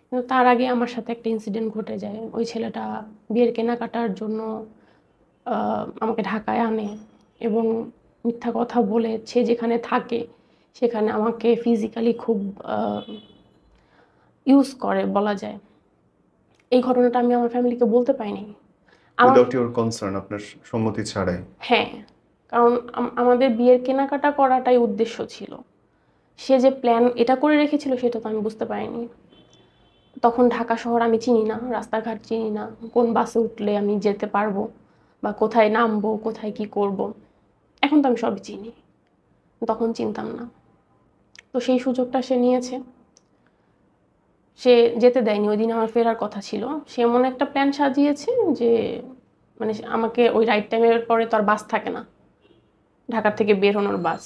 কিন্তু তার আগে আমার সাথে একটা ইনসিডেন্ট ঘটে যায়। ওই ছেলেটা বিয়ের কেনাকাটার জন্য আমাকে ঢাকায় আনে এবং মিথ্যা কথা বলে সে যেখানে থাকে সেখানে আমাকে ফিজিক্যালি খুব ইউজ করে বলা যায়। এই ঘটনাটা আমি আমার ফ্যামিলিকে বলতে পারিনি। আমার উইদাউট ইওর কনসার্ন, আপনার সম্মতি ছাড়াই? হ্যাঁ, কারণ আমাদের বিয়ের কেনাকাটা করাটাই উদ্দেশ্য ছিল। সে যে প্ল্যান এটা করে রেখেছিল সেটা তো আমি বুঝতে পারিনি। তখন ঢাকা শহর আমি চিনি না, রাস্তাঘাট চিনি না, কোন বাসে উঠলে আমি যেতে পারবো বা কোথায় নামবো, কোথায় কি করব। এখন তো আমি সবই চিনি, তখন চিনতাম না। তো সেই সুযোগটা সে নিয়েছে। সে যেতে দেয়নি, ওই দিন আমার ফেরার কথা ছিল। সে এমন একটা প্ল্যান সাজিয়েছে যে মানে আমাকে ওই রাইট টাইমের পরে তো আর বাস থাকে না, ঢাকার থেকে বের হনোর বাস।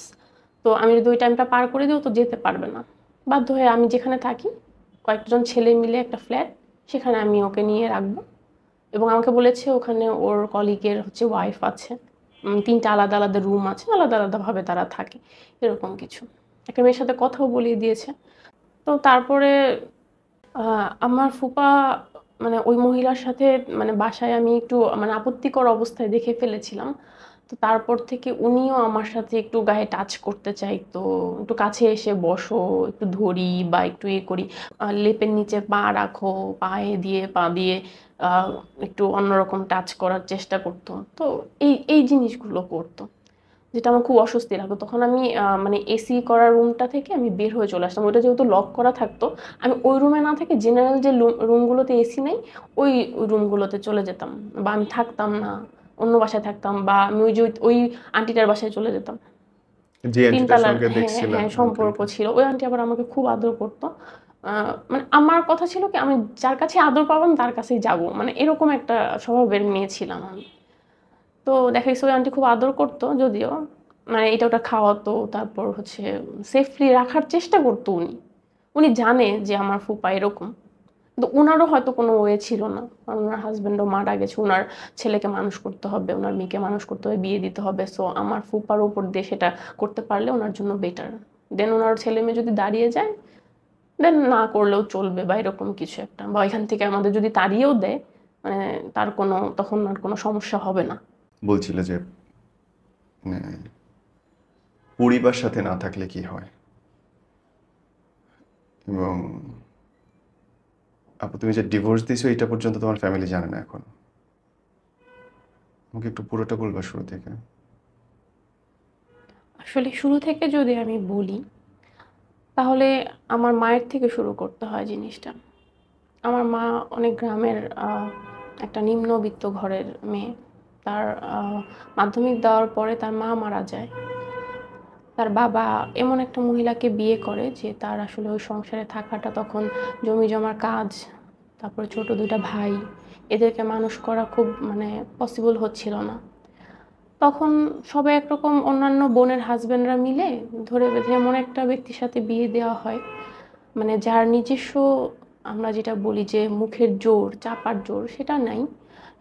তো আমি যদি ওই টাইমটা পার করে দিও তো যেতে পারবে না। বাধ্য হয়ে আমি যেখানে থাকি কয়েকজন ছেলে মিলে একটা ফ্ল্যাট, সেখানে আমি ওকে নিয়ে রাখবো। এবং আমাকে বলেছে ওখানে ওর কলিগের হচ্ছে ওয়াইফ আছে, তিনটা আলাদা আলাদা রুম আছে, আলাদা আলাদাভাবে তারা থাকে, এরকম কিছু। একটা মেয়ের সাথে কথাও বলিয়ে দিয়েছে। তো তারপরে আমার ফুপা মানে ওই মহিলার সাথে মানে বাসায় আমি একটু মানে আপত্তিকর অবস্থায় দেখে ফেলেছিলাম। তো তারপর থেকে উনিও আমার সাথে একটু গায়ে টাচ করতে চাইতো, একটু কাছে এসে বসো, একটু ধরি বা একটু ইয়ে করি, লেপের নিচে পা রাখো, পায়ে দিয়ে পা দিয়ে আহ, একটু অন্যরকম টাচ করার চেষ্টা করতো। তো এই জিনিসগুলো করতো, যেটা আমার খুব অস্বস্তি লাগতো। তখন আমি মানে এসি করা রুমটা থেকে আমি বের হয়ে চলে আসতাম। ওইটা যেহেতু লক করা থাকতো, আমি ওই রুমে না থেকে জেনারেল যে রুমগুলোতে এসি নেই ওই রুমগুলোতে চলে যেতাম, বা আমি থাকতাম না, অন্য বাসায় থাকতাম, বা আমি ওই যে ওই আন্টিটার বাসায় চলে যেতাম। যে আন্টিটার তিনতলার, সঙ্গে হ্যাঁ দেখছিলেন হ্যাঁ, সম্পর্ক ওইখানটা? ছিল। ওই আন্টি আবার আমাকে খুব আদর করতো। মানে আমার কথা ছিল কি আমি যার কাছে আদর পাবো আমি তার কাছেই যাবো, মানে এরকম একটা স্বভাবের মেয়ে ছিলাম আমি। তো দেখা গেছে ওই আন্টি খুব আদর করতো যদিও, মানে এটা ওটা খাওয়াতো, তারপর হচ্ছে সেফলি রাখার চেষ্টা করতো উনি। উনি জানে যে আমার ফুপা এরকম, কিন্তু উনারও হয়তো কোনো ওয়ে ছিল না, কারণ ওনার হাজবেন্ডও মারা গেছে, ওনার ছেলেকে মানুষ করতে হবে, ওনার মেয়েকে মানুষ করতে হবে, বিয়ে দিতে হবে। সো আমার ফুপার উপর দিয়ে সেটা করতে পারলে ওনার জন্য বেটার। দেন ওনার ছেলে মেয়ে যদি দাঁড়িয়ে যায় দেন না করলেও চলবে, বা এরকম কিছু একটা, বা এখান থেকে আমাদের যদি তাড়িয়েও দেয় মানে তার কোনো তখন আর কোনো সমস্যা হবে না। বলছিল যে মানে পরিবার সাথে না থাকলে কি হয়, এবং আপু তুমি যে ডিভোর্স দিছো এটা পর্যন্ত তোমার ফ্যামিলি জানে না এখন। আমাকে একটু পুরোটা বলবা শুরু থেকে। আসলে শুরু থেকে যদি আমি বলি তাহলে আমার মায়ের থেকে শুরু করতে হয় জিনিসটা। আমার মা অনেক গ্রামের একটা নিম্নবিত্ত ঘরের মেয়ে। তার মাধ্যমিক দেওয়ার পরে তার মা মারা যায়। তার বাবা এমন একটা মহিলাকে বিয়ে করে যে তার আসলে ওই সংসারে থাকাটা তখন জমি জমার কাজ, তারপরে ছোট দুইটা ভাই, এদেরকে মানুষ করা খুব মানে পসিবল হচ্ছিল না। তখন সবাই একরকম অন্যান্য বোনের হাজবেন্ডরা মিলে ধরে বেঁধে এমন একটা ব্যক্তির সাথে বিয়ে দেওয়া হয় মানে যার নিজস্ব, আমরা যেটা বলি যে মুখের জোর, চাপার জোর, সেটা নাই,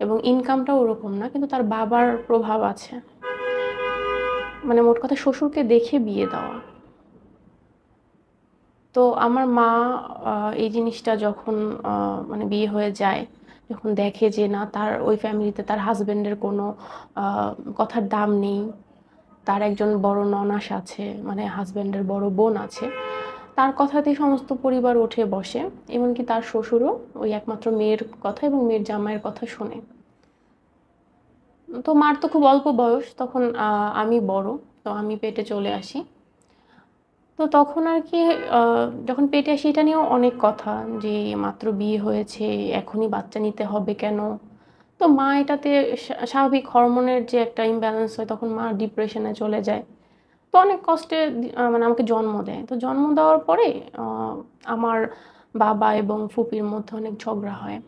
এবং ইনকামটাও ওরকম না, কিন্তু তার বাবার প্রভাব আছে। মানে মোট কথা শ্বশুরকে দেখে বিয়ে দেওয়া। তো আমার মা এই জিনিসটা যখন মানে বিয়ে হয়ে যায়, যখন দেখে যে না তার ওই ফ্যামিলিতে তার হাজবেন্ডের কোনো আহ, কথার দাম নেই, তার একজন বড় ননাস আছে মানে হাজবেন্ডের বড় বোন আছে, তার কথাতেই সমস্ত পরিবার উঠে বসে। এমনকি তার শ্বশুরও ওই একমাত্র মেয়ের কথা এবং মেয়ের জামাইয়ের কথা শোনে। তো মার তো খুব অল্প বয়স তখন, আমি বড়, তো আমি পেটে চলে আসি। তো তখন আর কি যখন পেটে আসি এটা নিয়েও অনেক কথা, যে মাত্র বিয়ে হয়েছে এখনই বাচ্চা নিতে হবে কেন। তো মা এটাতে স্বাভাবিক হরমোনের যে একটা ইমব্যালেন্স হয় তখন মা ডিপ্রেশনে চলে যায়। তো অনেক কষ্টে মানে আমাকে জন্ম দেয়। তো জন্ম দেওয়ার পরে আহ, আমার বাবা এবং ফুপির মধ্যে অনেক ঝগড়া হয়।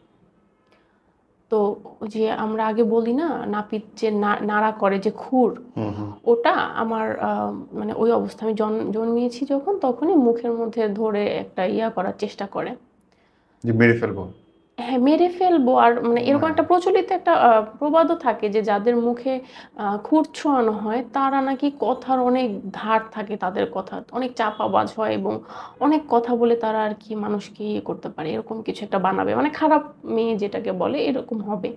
তো ওই যে আমরা আগে বলি না, নাপিত যে নাড়া করে যে খুর, হুম হুম। ওটা আমার মানে ওই অবস্থা আমি জন্মিয়েছি যখন, তখনই মুখের মধ্যে ধরে একটা ইয়া করার চেষ্টা করে। যে মেরে ফেলবো। হ্যাঁ, মেরে ফেলবো। আর মানে এরকম হ্যাঁ। একটা প্রচলিত একটা প্রবাদও থাকে যে যাদের মুখে খুর ছোঁয়ানো হয় তারা নাকি কথার অনেক ধার থাকে, তাদের কথা অনেক চাপাবাজ হয় এবং অনেক কথা বলে তারা আর কি মানুষকে ইয়ে করতে পারে, এরকম কিছু একটা বানাবে, মানে খারাপ মেয়ে যেটাকে বলে এরকম হবে।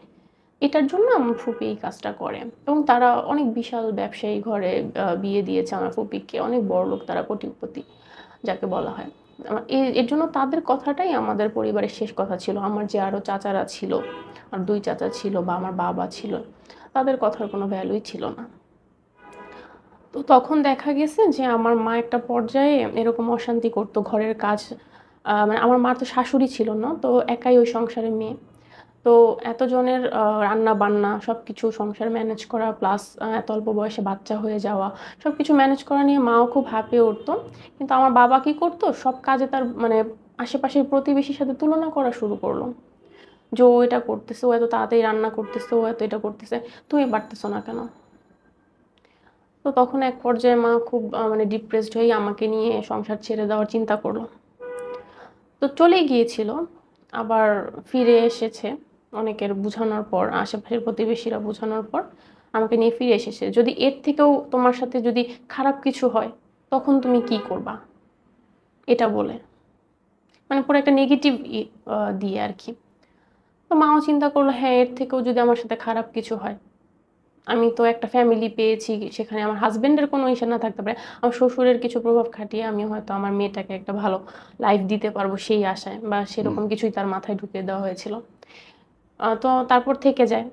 এটার জন্য আমার ফুপি এই কাজটা করে এবং তারা অনেক বিশাল ব্যবসায়ী ঘরে বিয়ে দিয়েছে আমার ফুপিকে, অনেক বড়লোক, তারা কোটিপতি যাকে বলা হয়। এর জন্য তাদের কথাটাই আমাদের পরিবারের শেষ কথা ছিল। আমার যে আরো চাচারা ছিল, আর দুই চাচা ছিল বা আমার বাবা ছিল, তাদের কথার কোনো ভ্যালুই ছিল না। তো তখন দেখা গেছে যে আমার মা একটা পর্যায়ে এরকম অশান্তি করতো ঘরের কাজ। মানে আমার মার তো শাশুড়ি ছিল না, তো একাই ওই সংসারের মেয়ে। তো এতজনের রান্না বান্না সব কিছু সংসার ম্যানেজ করা, প্লাস এত অল্প বয়সে বাচ্চা হয়ে যাওয়া, সব কিছু ম্যানেজ করা নিয়ে মাও খুব হাঁপিয়ে উঠতো। কিন্তু আমার বাবা কি করতো, সব কাজে তার মানে আশেপাশের প্রতিবেশীর সাথে তুলনা করা শুরু করলো, যে ও এটা করতেছে, ও এত তাড়াতাড়ি রান্না করতেছে, ও এত এটা করতেছে, তুমি পারতেছো না কেন? তো তখন এক পর্যায়ে মা খুব মানে ডিপ্রেসড হয়ে আমাকে নিয়ে সংসার ছেড়ে দেওয়ার চিন্তা করলো। তো চলেই গিয়েছিল, আবার ফিরে এসেছে অনেকের বোঝানোর পর, আশেপাশের প্রতিবেশীরা বোঝানোর পর আমাকে নিয়ে ফিরে এসেছে। যদি এর থেকেও তোমার সাথে যদি খারাপ কিছু হয় তখন তুমি কি করবা, এটা বলে, মানে পুরো একটা নেগেটিভ দিয়ে আর কি। তো মাও চিন্তা করলো, হ্যাঁ এর থেকেও যদি আমার সাথে খারাপ কিছু হয়, আমি তো একটা ফ্যামিলি পেয়েছি, সেখানে আমার হাজবেন্ডের কোনো ইসে না থাকতে পারে, আমার শ্বশুরের কিছু প্রভাব খাটিয়ে আমি হয়তো আমার মেয়েটাকে একটা ভালো লাইফ দিতে পারবো সেই আশায়, বা হুম। সেরকম কিছুই তার মাথায় ঢুকিয়ে দেওয়া হয়েছিল। তো তারপর থেকে যায়।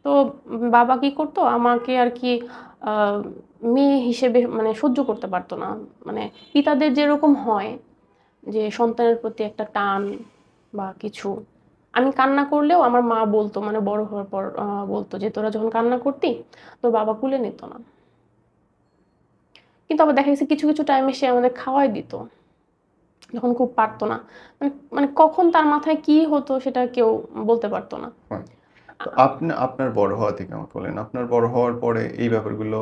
তো বাবা কি করতো আমাকে আর কি আহ, মেয়ে হিসেবে মানে সহ্য করতে পারতো না। মানে পিতাদের যেরকম হয় যে সন্তানের প্রতি একটা টান বা কিছু, আমি কান্না করলেও আমার মা বলতো, মানে বড় হওয়ার পর বলতো যে তোরা যখন কান্না করতি তোর বাবা কুলে নিত না। কিন্তু আবার দেখা গেছে কিছু কিছু টাইমে সে আমাদের খাওয়াই দিত যখন খুব পারতো না। মানে মানে কখন তার মাথায় কি হতো সেটা কেউ বলতে পারতো না। হ্যাঁ। তো আপনি আপনার বড় হওয়া থেকে আমাকে বলেন, আপনার বড় হওয়ার পরে এই ব্যাপারগুলো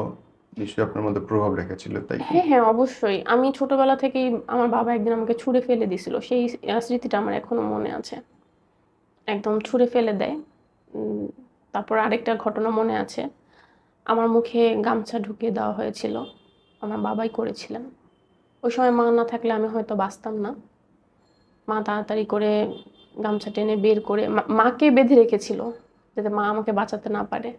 নিশ্চয়ই আপনার মধ্যে প্রভাব রেখেছিল, তাই কি? হ্যাঁ হ্যাঁ, অবশ্যই। আমি ছোটবেলা থেকেই আমার বাবা একদিন আমাকে ছুঁড়ে ফেলে দিছিল, সেই স্মৃতিটা আমার এখনো মনে আছে। একদম ছুঁড়ে ফেলে দেয়। উম, তারপর আরেকটা ঘটনা মনে আছে, আমার মুখে গামছা ঢুকিয়ে দেওয়া হয়েছিল, আমার বাবাই করেছিলেন। ওই সময় মা না থাকলে আমি হয়তো বাঁচতাম না। মা তাড়াতাড়ি করে গামছা টেনে বের করে মাকে বেঁধে রেখেছিল যাতে মা আমাকে বাঁচাতে না পারে।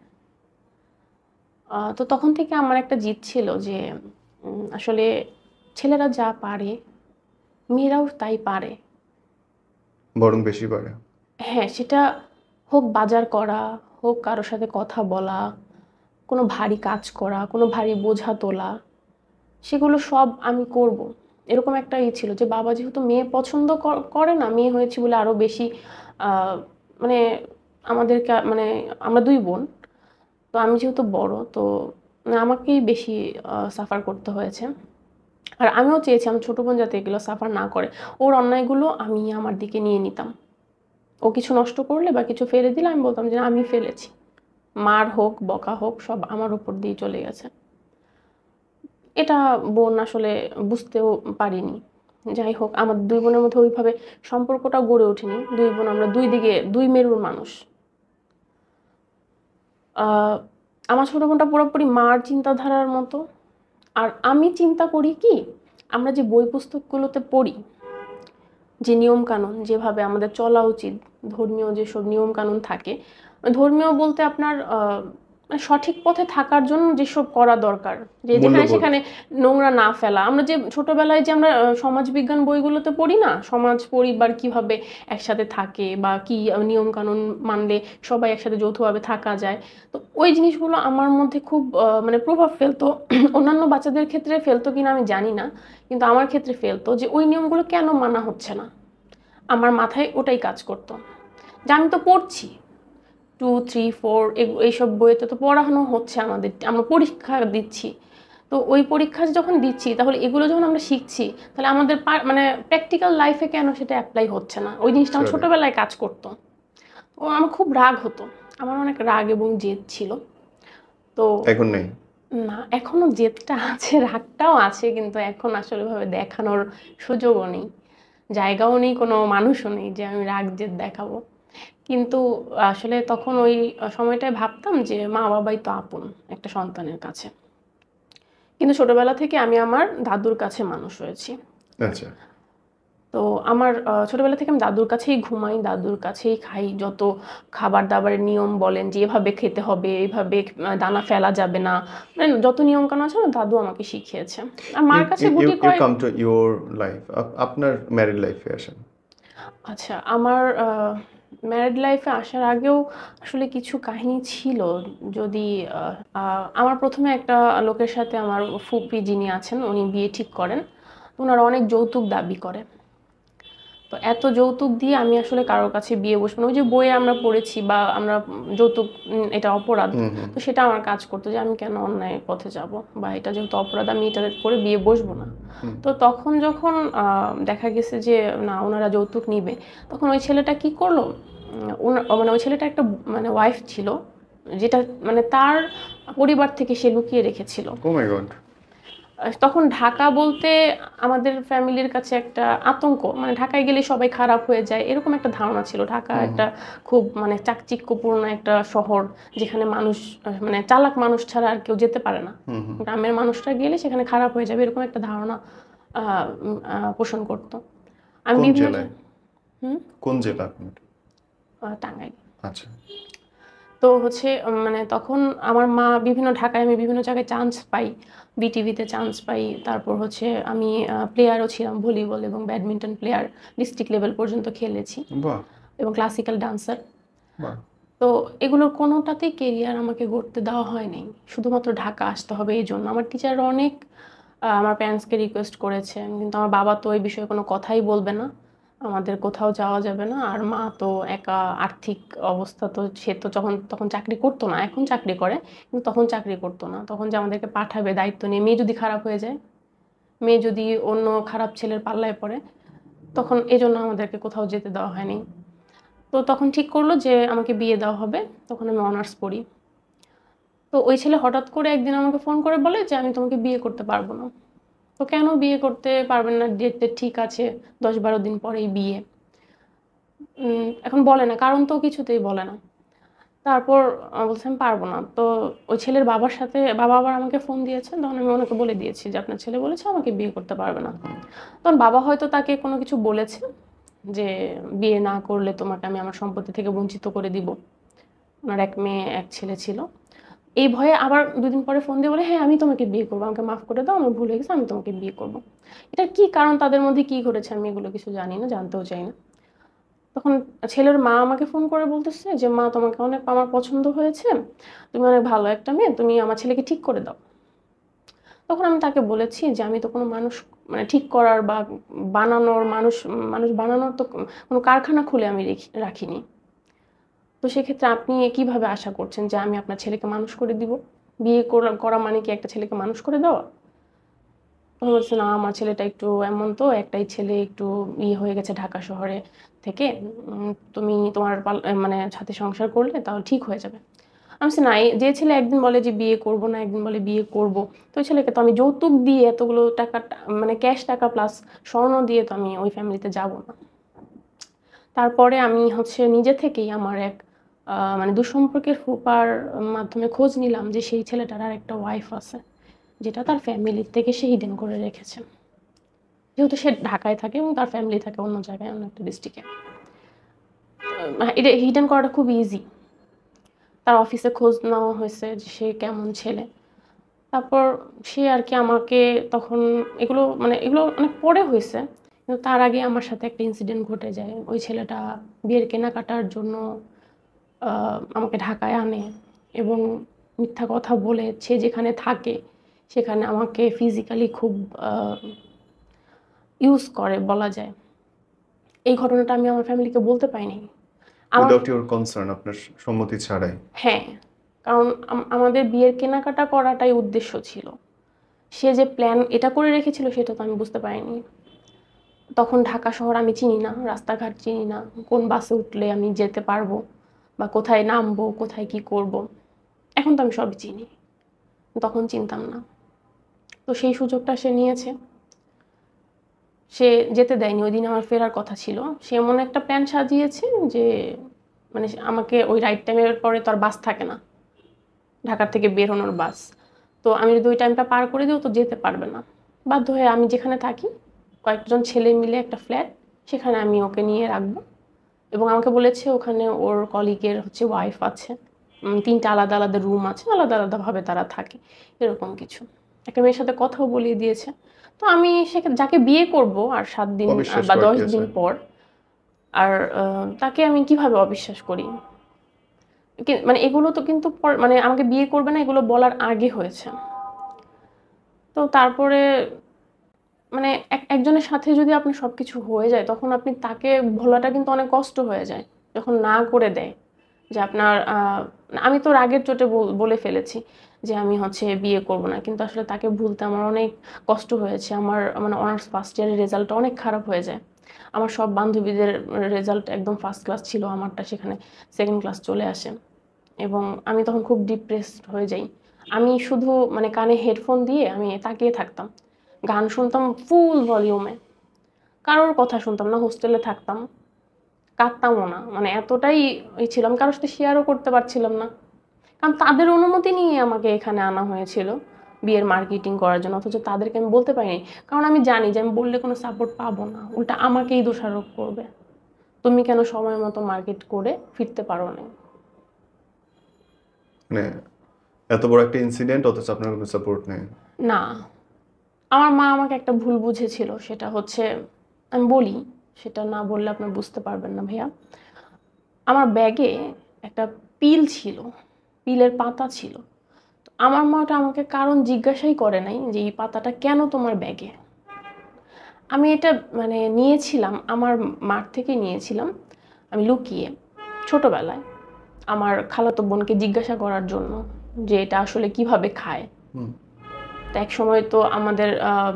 তো তখন থেকে আমার একটা জিদ ছিল যে আসলে ছেলেরা যা পারে মেয়েরাও তাই পারে। বরং বেশি পারে। হ্যাঁ, সেটা হোক বাজার করা, হোক কারোর সাথে কথা বলা, কোনো ভারী কাজ করা, কোনো ভারী বোঝা তোলা, সেগুলো সব আমি করব। এরকম একটা ছিল যে বাবা যেহেতু মেয়ে পছন্দ করে না, মেয়ে হয়েছে বলে আরো বেশি আহ, মানে আমাদেরকে মানে আমরা দুই বোন, তো আমি যেহেতু বড়, তো মানে আমাকেই বেশি সাফার করতে হয়েছে। আর আমিও চেয়েছি আমার ছোট বোন যাতে এগুলো সাফার না করে, ওর অন্যায়গুলো আমি আমার দিকে নিয়ে নিতাম। ও কিছু নষ্ট করলে বা কিছু ফেলে দিলে আমি বলতাম যে না, আমি ফেলেছি। মার হোক বকা হোক সব আমার উপর দিয়ে চলে গেছে। এটা বোন আসলে বুঝতেও পারিনি। যাই হোক, আমার দুই বোনের মধ্যে ওইভাবে সম্পর্কটা গড়ে ওঠেনি। দুই বোন আমরা দুই দিকে দুই মেরুর মানুষ। আহ, আমার ছোট বোনটা পুরোপুরি মার চিন্তাধারার মতো। আর আমি চিন্তা করি কি, আমরা যে বই পুস্তকগুলোতে পড়ি, যে নিয়ম কানুন যেভাবে আমাদের চলা উচিত, ধর্মীয় যেসব নিয়ম কানুন থাকে, ধর্মীয় বলতে আপনার মানে সঠিক পথে থাকার জন্য যেসব করা দরকার, যে যেখানে মূল্যবোধ। সেখানে নোংরা না ফেলা। আমরা যে ছোটবেলায় যে আমরা সমাজবিজ্ঞান বইগুলোতে পড়ি না, সমাজ পরিবার কিভাবে একসাথে থাকে বা কি নিয়ম কানুন মানলে সবাই একসাথে যৌথভাবে থাকা যায়, তো ওই জিনিসগুলো আমার মধ্যে খুব মানে প্রভাব ফেলতো। অন্যান্য বাচ্চাদের ক্ষেত্রে ফেলতো কিনা আমি জানি না, কিন্তু আমার ক্ষেত্রে ফেলতো যে ওই নিয়মগুলো কেন মানা হচ্ছে না। আমার মাথায় ওটাই কাজ করতো যে আমি তো পড়ছি 2, 3, 4 এইসব বইতে তো পড়ানো হচ্ছে, আমাদের আমরা পরীক্ষা দিচ্ছি। তো ওই পরীক্ষা যখন দিচ্ছি তাহলে এগুলো যখন আমরা শিখছি, তাহলে আমাদের মানে প্র্যাকটিক্যাল লাইফে কেন সেটা অ্যাপ্লাই হচ্ছে না, ওই জিনিসটা আমার Correct. ছোটবেলায় কাজ করতো। ও আমার খুব রাগ হতো, আমার অনেক রাগ এবং জেদ ছিল। তো এখন নেই। না, এখনো জেদটা আছে, রাগটাও আছে, কিন্তু এখন আসলে ভাবে দেখানোর সুযোগও নেই। জায়গাও নেই, কোনো মানুষও নেই যে আমি রাগ জেদ দেখাবো। কিন্তু আসলে তখন ওই সময়টায় ভাবতাম যে মা বাবাই তো আপন একটা সন্তানের কাছে। কিন্তু ছোটবেলা থেকে আমি আমার দাদুর কাছে মানুষ হয়েছি। আচ্ছা। তো আমার ছোটবেলা থেকে আমি দাদুর কাছেই ঘুমাই, দাদুর কাছেই খাই। যত খাবার দাবারের নিয়ম বলেন যে এভাবে খেতে হবে, এভাবে দানা ফেলা যাবে না, মানে যত নিয়ম কানুন আছে আমার দাদু আমাকে শিখিয়েছে। আর মার কাছে ইউ গুটি ইউ কয়েক। কাম টু ইউর লাইফ, আপনার ম্যারিড লাইফে আসেন। আচ্ছা, আমার ম্যারিড লাইফে আসার আগেও আসলে কিছু কাহিনী ছিল। যদি আমার প্রথমে একটা লোকের সাথে আমার ফুপি যিনি আছেন উনি বিয়ে ঠিক করেন। ওনারা অনেক যৌতুক দাবি করে। তো এত যৌতুক দিয়ে আমি আসলে কারোর কাছে বিয়ে বসবো না। ওই যে বইয়ে আমরা পড়েছি বা আমরা যৌতুক এটা অপরাধ। হুম হুম তো সেটা আমার কাজ করতো যে আমি কেন অন্যায় পথে যাব, বা এটা যেহেতু অপরাধ আমি এটা করে বিয়ে বসবো না। হুম। তো তখন যখন দেখা গেছে যে না ওনারা যৌতুক নিবে, তখন ওই ছেলেটা কি করলো, মানে ওই ছেলেটা একটা মানে ওয়াইফ ছিল, যেটা মানে তার পরিবার থেকে সে লুকিয়ে রেখেছিল। ও মাই গড। তখন ঢাকা বলতে আমাদের ফ্যামিলির কাছে একটা আতঙ্ক, মানে ঢাকায় গেলে সবাই খারাপ হয়ে যায় এরকম একটা ধারণা ছিল। ঢাকা হুম একটা খুব মানে চাকচিক্যপূর্ণ একটা শহর, যেখানে মানুষ মানে চালাক মানুষ ছাড়া আর কেউ যেতে পারে না। হুম হুম। গ্রামের মানুষরা গেলে সেখানে খারাপ হয়ে যাবে এরকম একটা ধারণা পোষণ করতো। আমি কোন বিভিন্ন জেলায়? হুম কোন জেলা আপনার? টাঙ্গাইল। আচ্ছা। তো হচ্ছে মানে তখন আমার মা বিভিন্ন ঢাকায় আমি বিভিন্ন জায়গায় চান্স পাই, বিটিভিতে চান্স পাই। তারপর হচ্ছে আমি প্লেয়ারও ছিলাম, ভলিবল এবং ব্যাডমিন্টন প্লেয়ার, ডিস্ট্রিক্ট লেভেল পর্যন্ত খেলেছি বাহ। এবং ক্লাসিক্যাল ডান্সার। বাহ। তো এগুলোর কোনোটাতেই কেরিয়ার আমাকে গড়তে দেওয়া হয় নাই, শুধুমাত্র ঢাকা আসতে হবে এই জন্য। আমার টিচাররা অনেক আমার প্যারেন্টসকে রিকোয়েস্ট করেছেন, কিন্তু আমার বাবা তো এই বিষয়ে কোনো কথাই বলবে না, আমাদের কোথাও যাওয়া যাবে না। আর মা তো একা, আর্থিক অবস্থা তো, সে তো তখন চাকরি করতো না, এখন চাকরি করে কিন্তু তখন চাকরি করতো না। তখন যে আমাদেরকে পাঠাবে দায়িত্ব নিয়ে, মেয়ে যদি খারাপ হয়ে যায়, মেয়ে যদি অন্য খারাপ ছেলের পাল্লায় পড়ে, তখন এই জন্য আমাদেরকে কোথাও যেতে দেওয়া হয়নি। তো তখন ঠিক করলো যে আমাকে বিয়ে দেওয়া হবে। তখন আমি অনার্স পড়ি। তো ওই ছেলে হঠাৎ করে একদিন আমাকে ফোন করে বলে যে আমি তোমাকে বিয়ে করতে পারবো না। তো কেন বিয়ে করতে পারবেন না, ডেট ঠিক আছে, 10-12 দিন পরেই বিয়ে। এখন বলে না, কারণ তো কিছুতেই বলে না। তারপর বলছে আমি পারবো না। তো ওই ছেলের বাবার সাথে বাবা আবার আমাকে ফোন দিয়েছে, তখন আমি ওনাকে বলে দিয়েছি যে আপনার ছেলে বলেছে আমাকে বিয়ে করতে পারবে না। তখন বাবা হয়তো তাকে কোনো কিছু বলেছে যে বিয়ে না করলে তোমাকে আমি আমার সম্পত্তি থেকে বঞ্চিত করে দিব। ওনার এক মেয়ে এক ছেলে ছিল। এই ভয়ে আবার 2 দিন পরে ফোন দিয়ে বলে হ্যাঁ আমি তোমাকে বিয়ে করবো, আমাকে মাফ করে দাও, আমি ভুল হয়ে গেছে, আমি তোমাকে বিয়ে করবো। এটা কি কারণ, তাদের মধ্যে কি ঘটেছে আমি এগুলো কিছু জানি না, জানতেও চাই না। তখন ছেলের মা আমাকে ফোন করে বলতেছে যে মা তোমাকে অনেক আমার পছন্দ হয়েছে, তুমি অনেক ভালো একটা মেয়ে, তুমি আমার ছেলেকে ঠিক করে দাও। তখন আমি তাকে বলেছি যে আমি তো কোনো মানুষ মানে ঠিক করার বা বানানোর মানুষ মানুষ বানানোর তো কোনো কারখানা খুলে আমি রাখিনি। তো সেক্ষেত্রে আপনি কিভাবে আশা করছেন যে আমি আপনার ছেলেকে মানুষ করে দিব? বিয়ে করা করা মানে কি একটা ছেলেকে মানুষ করে দেওয়া? তখন বলছে না আমার ছেলেটা একটু এমন, তো একটাই ছেলে, একটু হয়ে গেছে ঢাকা শহরে থেকে, তুমি তোমার মানে সাথে সংসার করলে তাহলে ঠিক হয়ে যাবে। আমি বলছি না, যে ছেলে একদিন বলে যে বিয়ে করব না, একদিন বলে বিয়ে করব, তো ওই ছেলেকে তো আমি যৌতুক দিয়ে এতগুলো টাকা মানে ক্যাশ টাকা প্লাস স্বর্ণ দিয়ে তো আমি ওই ফ্যামিলিতে যাব না। তারপরে আমি হচ্ছে নিজে থেকেই আমার এক মানে দুঃসম্পর্কের ফুপার মাধ্যমে খোঁজ নিলাম যে সেই ছেলেটার আর একটা ওয়াইফ আছে, যেটা তার ফ্যামিলির থেকে সে হিডেন করে রেখেছে। যেহেতু সে ঢাকায় থাকে এবং তার ফ্যামিলি থাকে অন্য জায়গায়, অন্য একটা ডিস্ট্রিক্টে। এটা হিডেন করাটা খুব ইজি। তার অফিসে খোঁজ নেওয়া হয়েছে যে সে কেমন ছেলে। তারপর সে আর কি আমাকে তখন এগুলো মানে এগুলো অনেক পরে হয়েছে, কিন্তু তার আগে আমার সাথে একটা ইনসিডেন্ট ঘটে যায়। ওই ছেলেটা বিয়ের কেনাকাটার জন্য আমাকে ঢাকায় আনে এবং মিথ্যা কথা বলে সে যেখানে থাকে সেখানে আমাকে ফিজিক্যালি খুব ইউজ করে বলা যায়। এই ঘটনাটা আমি আমার ফ্যামিলিকে বলতে পারিনি। আমার উইদাউট ইউর কনসার্ন, আপনার সম্মতি ছাড়াই? হ্যাঁ, কারণ আমাদের বিয়ের কেনাকাটা করাটাই উদ্দেশ্য ছিল। সে যে প্ল্যান এটা করে রেখেছিল সেটা তো আমি বুঝতে পারিনি। তখন ঢাকা শহর আমি চিনি না, রাস্তাঘাট চিনি না, কোন বাসে উঠলে আমি যেতে পারবো বা কোথায় নামবো, কোথায় কি করব। এখন তো আমি সবই চিনি, তখন চিনতাম না। তো সেই সুযোগটা সে নিয়েছে। সে যেতে দেয়নি। ওই দিন আমার ফেরার কথা ছিল। সে এমন একটা প্ল্যান সাজিয়েছে যে মানে আমাকে ওই রাইট টাইমের পরে তো আর বাস থাকে না, ঢাকার থেকে বেরোনোর বাস। তো আমি যদি ওই টাইমটা পার করে দিই ও তো যেতে পারবে না। বাধ্য হয়ে আমি যেখানে থাকি কয়েকজন ছেলে মিলে একটা ফ্ল্যাট, সেখানে আমি ওকে নিয়ে রাখবো। এবং আমাকে বলেছে ওখানে ওর কলিগের হচ্ছে ওয়াইফ আছে, 3টা আলাদা আলাদা রুম আছে, আলাদা আলাদাভাবে তারা থাকে, এরকম কিছু। একটা মেয়ের সাথে কথাও বলিয়ে দিয়েছে। তো আমি যাকে বিয়ে করব আর 7 দিন অবিশ্বাস বা করার 10 কি আছে? দিন পর, আর তাকে আমি কিভাবে অবিশ্বাস করি? মানে এগুলো তো কিন্তু মানে আমাকে বিয়ে করবে না এগুলো বলার আগে হয়েছে। তো তারপরে মানে একজনের সাথে যদি আপনার সবকিছু হয়ে যায় তখন আপনি তাকে ভোলাটা কিন্তু অনেক কষ্ট হয়ে যায় যখন না করে দেয়। যে আপনার আমি তো রাগের চোটে বলে ফেলেছি যে আমি হচ্ছে বিয়ে করব না, কিন্তু আসলে তাকে ভুলতে আমার অনেক কষ্ট হয়েছে। আমার মানে অনার্স ফার্স্ট ইয়ারের রেজাল্টটা অনেক খারাপ হয়ে যায়। আমার সব বান্ধবীদের রেজাল্ট একদম ফার্স্ট ক্লাস ছিল, আমারটা সেখানে সেকেন্ড ক্লাস চলে আসে। এবং আমি তখন খুব ডিপ্রেসড হয়ে যাই। আমি শুধু মানে কানে হেডফোন দিয়ে আমি তাকিয়ে থাকতাম, গান শুনতাম ফুল ভলিউমে, কারোর কথা শুনতাম না, হোস্টেলে থাকতাম, কাঁদতামও না, মানে এতটাই ছিল। আমি কারোর সাথে শেয়ারও করতে পারছিলাম না, কারণ তাদের অনুমতি নিয়ে আমাকে এখানে আনা হয়েছিল বিয়ের মার্কেটিং করার জন্য, অথচ তাদেরকে আমি বলতে পারিনি। কারণ আমি জানি যে আমি বললে কোনো সাপোর্ট পাবো না, উল্টা আমাকেই দোষারোপ করবে, তুমি কেন সময় মতো মার্কেট করে ফিরতে পারো না। মানে এত বড় একটা ইনসিডেন্ট অথচ আপনার কোনো সাপোর্ট নেই। না, আমার মা আমাকে একটা ভুল বুঝেছিল, সেটা হচ্ছে আমি বলি, সেটা না বললে আপনি বুঝতে পারবেন না ভাইয়া। আমার ব্যাগে একটা পিল ছিল, পিলের পাতা ছিল। তো আমার মা ওটা আমাকে কারণ জিজ্ঞাসাই করে নাই যে এই পাতাটা কেন তোমার ব্যাগে। আমি এটা মানে নিয়েছিলাম আমার মার থেকে নিয়েছিলাম আমি লুকিয়ে, ছোটবেলায় আমার খালাতো বোনকে জিজ্ঞাসা করার জন্য যে এটা আসলে কিভাবে খায়। হুম। তো এক সময় তো আমাদের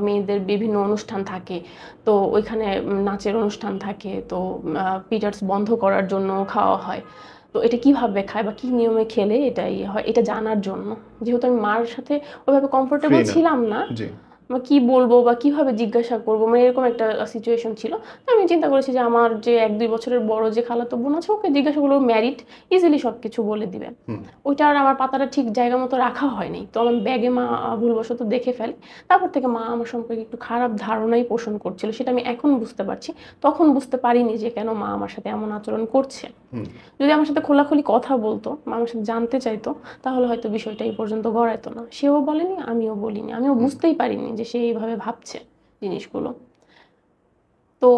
মেয়েদের বিভিন্ন অনুষ্ঠান থাকে, তো ওইখানে নাচের অনুষ্ঠান থাকে, তো পিরিয়ডস বন্ধ করার জন্য খাওয়া হয়। তো এটা কিভাবে খায় বা কি নিয়মে খেলে এটা ইয়ে হয় এটা জানার জন্য, যেহেতু আমি মার সাথে ওইভাবে ফ্রি কমফোর্টেবল না। ছিলাম না, জি। বা কি বলবো বা কিভাবে জিজ্ঞাসা করবো, মানে এরকম একটা সিচুয়েশন ছিল। তো আমি চিন্তা করেছি যে আমার যে 1-2 বছরের বড় যে খালাতো বোন আছে ওকে জিজ্ঞাসা করলে ম্যারিড, ইজিলি সব কিছু বলে দিবে। হুম। ওইটা আর আমার পাতাটা ঠিক জায়গা মতো রাখা হয়নি, তো আমার ব্যাগে মা ভুলবশত দেখে ফেলে। তারপর থেকে মা আমার সম্পর্কে একটু খারাপ ধারণাই পোষণ করছিল, সেটা আমি এখন বুঝতে পারছি। তখন বুঝতে পারিনি যে কেন মা আমার সাথে এমন আচরণ করছে। হুম। যদি আমার সাথে খোলাখুলি কথা বলতো বা আমার সাথে জানতে চাইতো তাহলে হয়তো বিষয়টা এই পর্যন্ত গড়াইতো না। সেও বলেনি, আমিও বলিনি, আমিও হুম। বুঝতেই পারিনি যে সে এইভাবে ভাবছে জিনিসগুলো। তো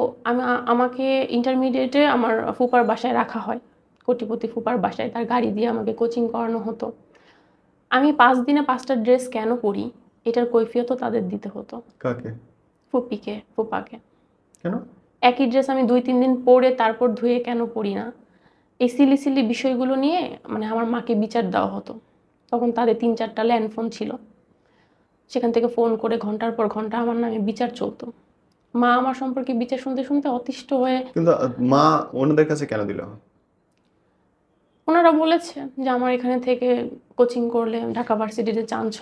আমাকে ইন্টারমিডিয়েটে আমার ফুপার বাসায় রাখা হয়, কোটিপতি ফুপার বাসায়, তার গাড়ি দিয়ে আমাকে কোচিং করানো হতো। আমি 5 দিনে 5টা ড্রেস কেন পরি এটার কৈফিয়তও তাদের দিতে হতো, কাকে? ফুপিকে ফুপাকে। কেন? একই ড্রেস আমি 2-3 দিন পরে তারপর ধুয়ে কেন পরি না, এই সিলি সিলি বিষয়গুলো নিয়ে মানে আমার মাকে বিচার দেওয়া হতো। তখন তাদের 3-4টা ল্যান্ড ফোন ছিল, সেখান থেকে ফোন করে ঘন্টার পর ঘন্টা আমার নামে বিচার চলতো। মা আমার সম্পর্কে বিচার শুনতে শুনতে অতিষ্ঠ হয়ে কিন্তু মা ওনাদের কাছে কেন দিল? ওনারা বলেছে যে আমার এখানে থেকে কোচিং করলে ঢাকা ভার্সিটিতে চান্স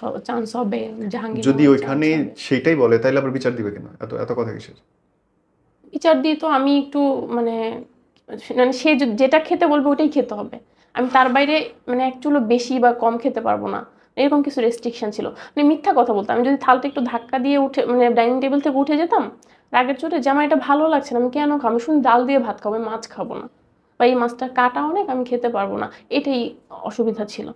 হবে, যদি জাহাঙ্গীরনগরে চান্স ওইখানে হবে। সেটাই বলে তাইলে আবার বিচার দিবে কেন? এত এত কথা কিসের? বিচার দিয়ে তো আমি একটু মানে মানে সে যেটা খেতে বলবে ওটাই খেতে হবে, আমি তার বাইরে মানে এক চুলো বেশি বা কম খেতে পারবো না, এরকম কিছু রেস্ট্রিকশন ছিল। মানে মিথ্যা কথা বলতাম, আমি যদি থালটা একটু ধাক্কা দিয়ে উঠে মানে ডাইনিং টেবিল থেকে উঠে যেতাম রাগের চোটে যে আমার এটা ভালো লাগছে না, আমি কেন খাবো, আমি শুধু ডাল দিয়ে ভাত খাবো, আমি মাছ খাবো না, বা এই মাছটা কাটা অনেক আমি খেতে পারবো না, এটাই অসুবিধা ছিল।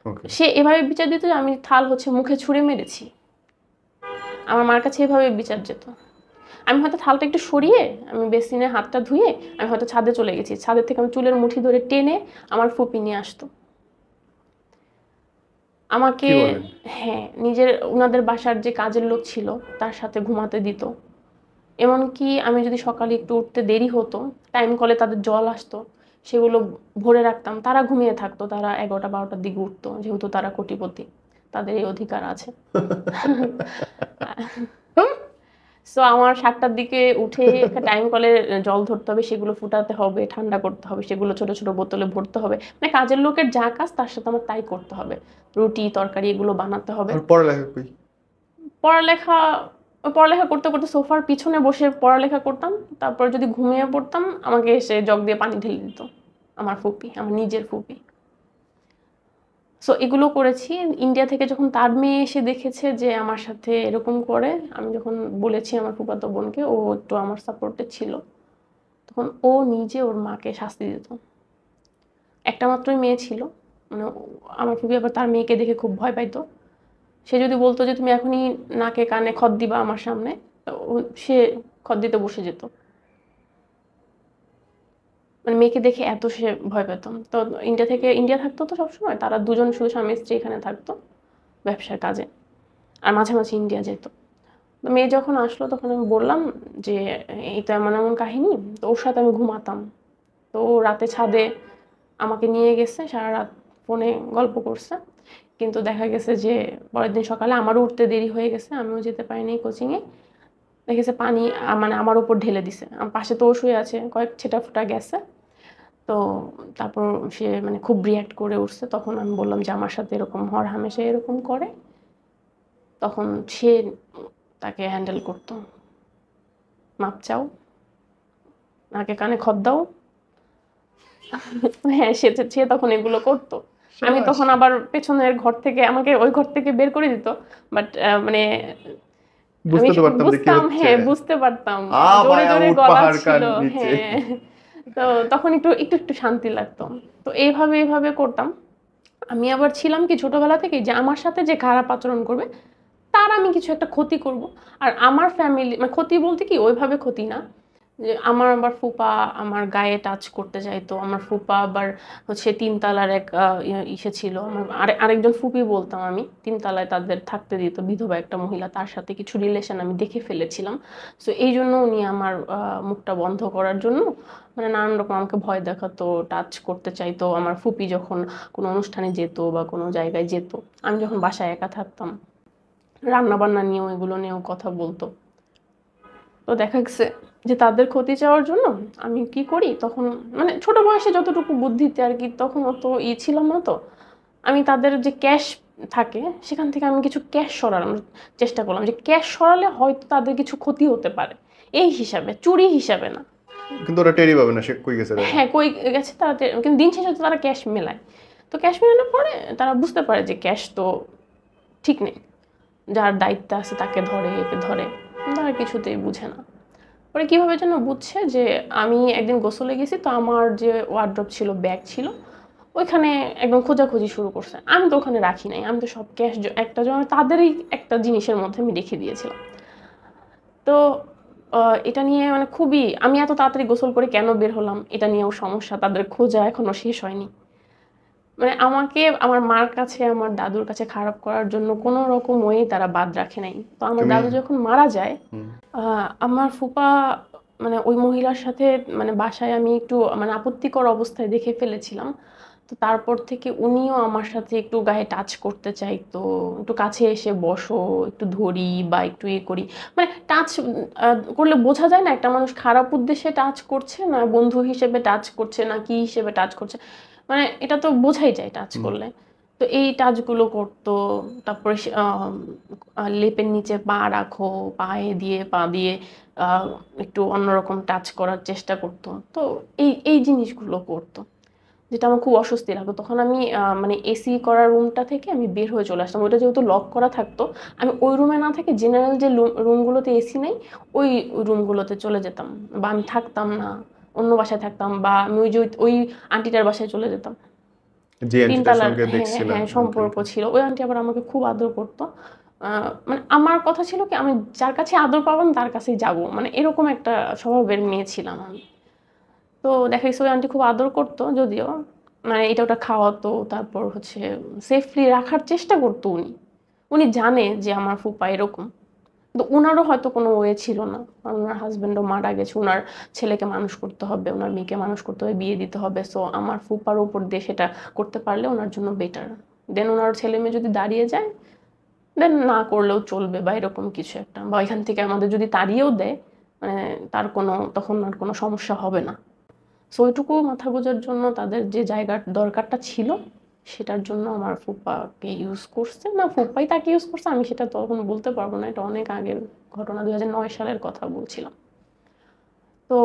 ওকে। সে এভাবে বিচার দিত যে আমি থাল হচ্ছে মুখে ছুঁড়ে মেরেছি, আমার মার কাছে এভাবে বিচার যেত। আমি হয়তো থালটা একটু সরিয়ে আমি বেসিনে হাতটা ধুয়ে আমি হয়তো ছাদে চলে গেছি, ছাদের থেকে আমি চুলের মুঠি ধরে টেনে আমার ফুপি নিয়ে আসতো আমাকে। কি বলেন? হ্যাঁ, নিজের ওনাদের বাসার যে কাজের লোক ছিল তার সাথে ঘুমাতে দিত। এমনকি আমি যদি সকালে একটু উঠতে দেরি হতো, টাইম কলে তাদের জল আসতো, সেগুলো ভরে রাখতাম, তারা ঘুমিয়ে থাকতো, তারা 11টা-12টার দিকে উঠতো, যেহেতু তারা কোটিপতি, তাদের এই অধিকার আছে। সো আমার 7টার দিকে উঠে টাইম কলে জল ধরতে হবে, সেগুলো ফুটাতে হবে, ঠান্ডা করতে হবে, সেগুলো ছোট ছোট বোতলে ভরতে হবে, মানে কাজের লোকের যা কাজ তার সাথে আমার তাই করতে হবে, রুটি তরকারি এগুলো বানাতে হবে। আর পড়ালেখা কই? পড়ালেখা ওই পড়ালেখা করতে করতে সোফার পিছনে বসে পড়ালেখা করতাম, তারপর যদি ঘুমিয়ে পড়তাম আমাকে এসে জগ দিয়ে পানি ঢেলে দিত আমার ফুপি, আমার নিজের ফুপি। সো এগুলো করেছি। ইন্ডিয়া থেকে যখন তার মেয়ে এসে দেখেছে যে আমার সাথে এরকম করে, আমি যখন বলেছি আমার ফুফাতো বোনকে, ও একটু আমার সাপোর্টে ছিল, তখন ও নিজে ওর মাকে শাস্তি দিত। একটা মাত্রই মেয়ে ছিল, মানে আমার ফুপি আবার তার মেয়েকে দেখে খুব ভয় পাইতো। সে যদি বলতো যে তুমি এখনই নাকে কানে খত দিবা আমার সামনে, সে খত দিতে বসে যেত। মানে মেয়েকে দেখে এত সে ভয় পেত। তো ইন্ডিয়া থাকতো তো সবসময়, তারা দুজন শুধু স্বামী স্ত্রী এখানে থাকতো ব্যবসার কাজে, আর মাঝে মাঝে ইন্ডিয়া যেত। তো মেয়ে যখন আসলো তখন আমি বললাম যে এই তো এমন এমন কাহিনী। তো ওর সাথে আমি ঘুমাতাম, তো ও রাতে ছাদে আমাকে নিয়ে গেছে, সারা রাত ফোনে গল্প করছে। কিন্তু দেখা গেছে যে পরের দিন সকালে আমারও উঠতে দেরি হয়ে গেছে, আমিও যেতে পারিনি কোচিংয়ে। দেখেছে পানি মানে আমার উপর ঢেলে দিছে, আমার পাশে তো ও শুয়ে আছে, কয়েক ছেটা ফুটা গেছে। তো তারপর সে মানে খুব রিয়াক্ট করে উঠছে। তখন আমি বললাম যে আমার সাথে এরকম হর হামেশা এরকম করে। তখন সে তাকে হ্যান্ডেল করতো, মাপ চাও, নাকে কানে খত দাও। হ্যাঁ, সে তখন এগুলো করতো। আমি সাবাস। তখন আবার পেছনের ঘর থেকে আমাকে ওই ঘর থেকে বের করে দিত। বাট মানে আমি বুঝতে তো পারতাম যে কি বুঝতাম, হচ্ছে। হ্যাঁ বুঝতে পারতাম, জোরে মায়া জোরে উঠ গলা পাহাড় কার ছিল। নিচে। হ্যাঁ, তো তখন একটু একটু একটু শান্তি লাগতো। তো এইভাবে এইভাবে করতাম। আমি আবার ছিলাম কি ছোটবেলা থেকে যে আমার সাথে যে খারাপ আচরণ করবে তার আমি কিছু একটা ক্ষতি করব। আর আমার ফ্যামিলি মানে ক্ষতি বলতে কি ওইভাবে ক্ষতি না, যে আমার আবার ফুপা আমার গায়ে টাচ করতে চাইতো। আমার ফুপা আবার হচ্ছে তিনতলার এক ইসে ছিল, আমার আরেকজন ফুপি বলতাম আমি, তিনতলায় তাদের থাকতে দিত, বিধবা একটা মহিলা, তার সাথে কিছু রিলেশন আমি দেখে ফেলেছিলাম। সো এই জন্য উনি আমার মুখটা বন্ধ করার জন্য মানে নানান রকম আমাকে ভয় দেখাতো, টাচ করতে চাইতো। আমার ফুপি যখন কোনো অনুষ্ঠানে যেত বা কোনো জায়গায় যেত, আমি যখন বাসায় একা থাকতাম, রান্না বান্না নিয়েও এগুলো নিয়েও কথা বলতো। তো দেখা গেছে যে তাদের ক্ষতি চাওয়ার জন্য আমি কি করি তখন, মানে ছোট বয়সে যতটুকু বুদ্ধিতে আর কি, তখন অত ছিলাম না। তো আমি তাদের যে ক্যাশ থাকে সেখান থেকে আমি কিছু ক্যাশ সরানোর চেষ্টা করলাম, যে ক্যাশ সরালে হয়তো তাদের কিছু ক্ষতি হতে পারে, এই হিসাবে, চুরি হিসাবে না। কিন্তু ওরা টেরই পাবে না সে কই গেছে তাই না? হ্যাঁ, কই গেছে তারা কিন্তু দিন শেষে তো তারা ক্যাশ মেলায়। তো ক্যাশ মেলানোর পরে তারা বুঝতে পারে যে ক্যাশ তো ঠিক নেই, যার দায়িত্ব আছে তাকে ধরে, একে ধরে, তারা কিছুতেই বুঝে না। পরে কিভাবে যেন বুঝছে যে আমি একদিন গোসলে গেছি, তো আমার যে ওয়ার্ড্রপ ছিল, ব্যাগ ছিল, ওইখানে একদম খোঁজাখুঁজি শুরু করছে। আমি তো ওখানে রাখি নাই, আমি তো সব ক্যাশ একটা জন্য তাদেরই একটা জিনিসের মধ্যে আমি রেখে দিয়েছিলাম। তো এটা নিয়ে মানে খুবই, আমি এত তাড়াতাড়ি গোসল করে কেন বের হলাম এটা নিয়েও সমস্যা, তাদের খোঁজা এখনো শেষ হয়নি। মানে আমাকে আমার মার কাছে, আমার দাদুর কাছে খারাপ করার জন্য কোনো রকম ওয়ে তারা বাদ রাখে নাই। তো আমার তুমি দাদু যখন মারা যায়, হুম, আমার ফুপা মানে ওই মহিলার সাথে মানে বাসায় আমি একটু মানে আপত্তিকর অবস্থায় দেখে ফেলেছিলাম। তো তারপর থেকে উনিও আমার সাথে একটু গায়ে টাচ করতে চাইতো, একটু কাছে এসে বসো, একটু ধরি বা একটু ইয়ে করি। মানে টাচ করলে বোঝা যায় না একটা মানুষ খারাপ উদ্দেশ্যে টাচ করছে না বন্ধু হিসেবে টাচ করছে না কি হিসেবে টাচ করছে, মানে এটা তো বোঝাই যায় টাচ হুম। করলে। তো এই টাচগুলো করতো। তারপরে লেপের নিচে পা রাখো, পায়ে দিয়ে পা দিয়ে আহ, একটু অন্যরকম টাচ করার চেষ্টা করতো। তো এই জিনিসগুলো করতো, যেটা আমার খুব অস্বস্তি লাগতো। তখন আমি মানে এসি করা রুমটা থেকে আমি বের হয়ে চলে আসতাম, ওইটা যেহেতু লক করা থাকতো। আমি ওই রুমে না থেকে জেনারেল যে রুমগুলোতে এসি নেই ওই রুমগুলোতে চলে যেতাম, বা আমি থাকতাম না, অন্য বাসায় থাকতাম, বা আমি ওই যে ওই আন্টিটার বাসায় চলে যেতাম। যে আন্টিটার তিনতলার, সঙ্গে হ্যাঁ দেখছিলা হ্যাঁ সম্পর্ক আঙ্কেলকে। ছিল, ওই আন্টি আবার আমাকে খুব আদর করতো। মানে আমার কথা ছিল কি আমি যার কাছে আদর পাবো আমি তার কাছেই যাব, মানে এরকম একটা স্বভাবের মেয়ে ছিলাম আমি। তো দেখা গেছে ওই আন্টি খুব আদর করতো যদিও, মানে এটা ওটা খাওয়াতো, তারপর হচ্ছে সেফলি রাখার চেষ্টা করতো উনি। উনি জানে যে আমার ফুপা এরকম, কিন্তু উনারও হয়তো কোনো ওয়ে ছিল না, কারণ ওনার হাজবেন্ডও মারা গেছে, ওনার ছেলেকে মানুষ করতে হবে, ওনার মেয়েকে মানুষ করতে হবে, বিয়ে দিতে হবে। সো আমার ফুপার উপর দিয়ে সেটা করতে পারলে ওনার জন্য বেটার। দেন ওনার ছেলে মেয়ে যদি দাঁড়িয়ে যায়, দেন না করলেও চলবে, বা এরকম কিছু একটা, বা এখান থেকে আমাদের যদি তাড়িয়েও দেয়, মানে তার কোনো তখন আর কোনো সমস্যা হবে না। সো ওইটুকু মাথা গোঁজার জন্য তাদের যে জায়গার দরকারটা ছিল সেটার জন্য আমার ফুপ্পাকে ইউজ করছে, না ফুপ্পাই তাকে ইউজ করছে, আমি সেটা তখন বলতে পারবো না, এটা অনেক আগের ঘটনা, 2009 সালের কথা বলছিলাম। তো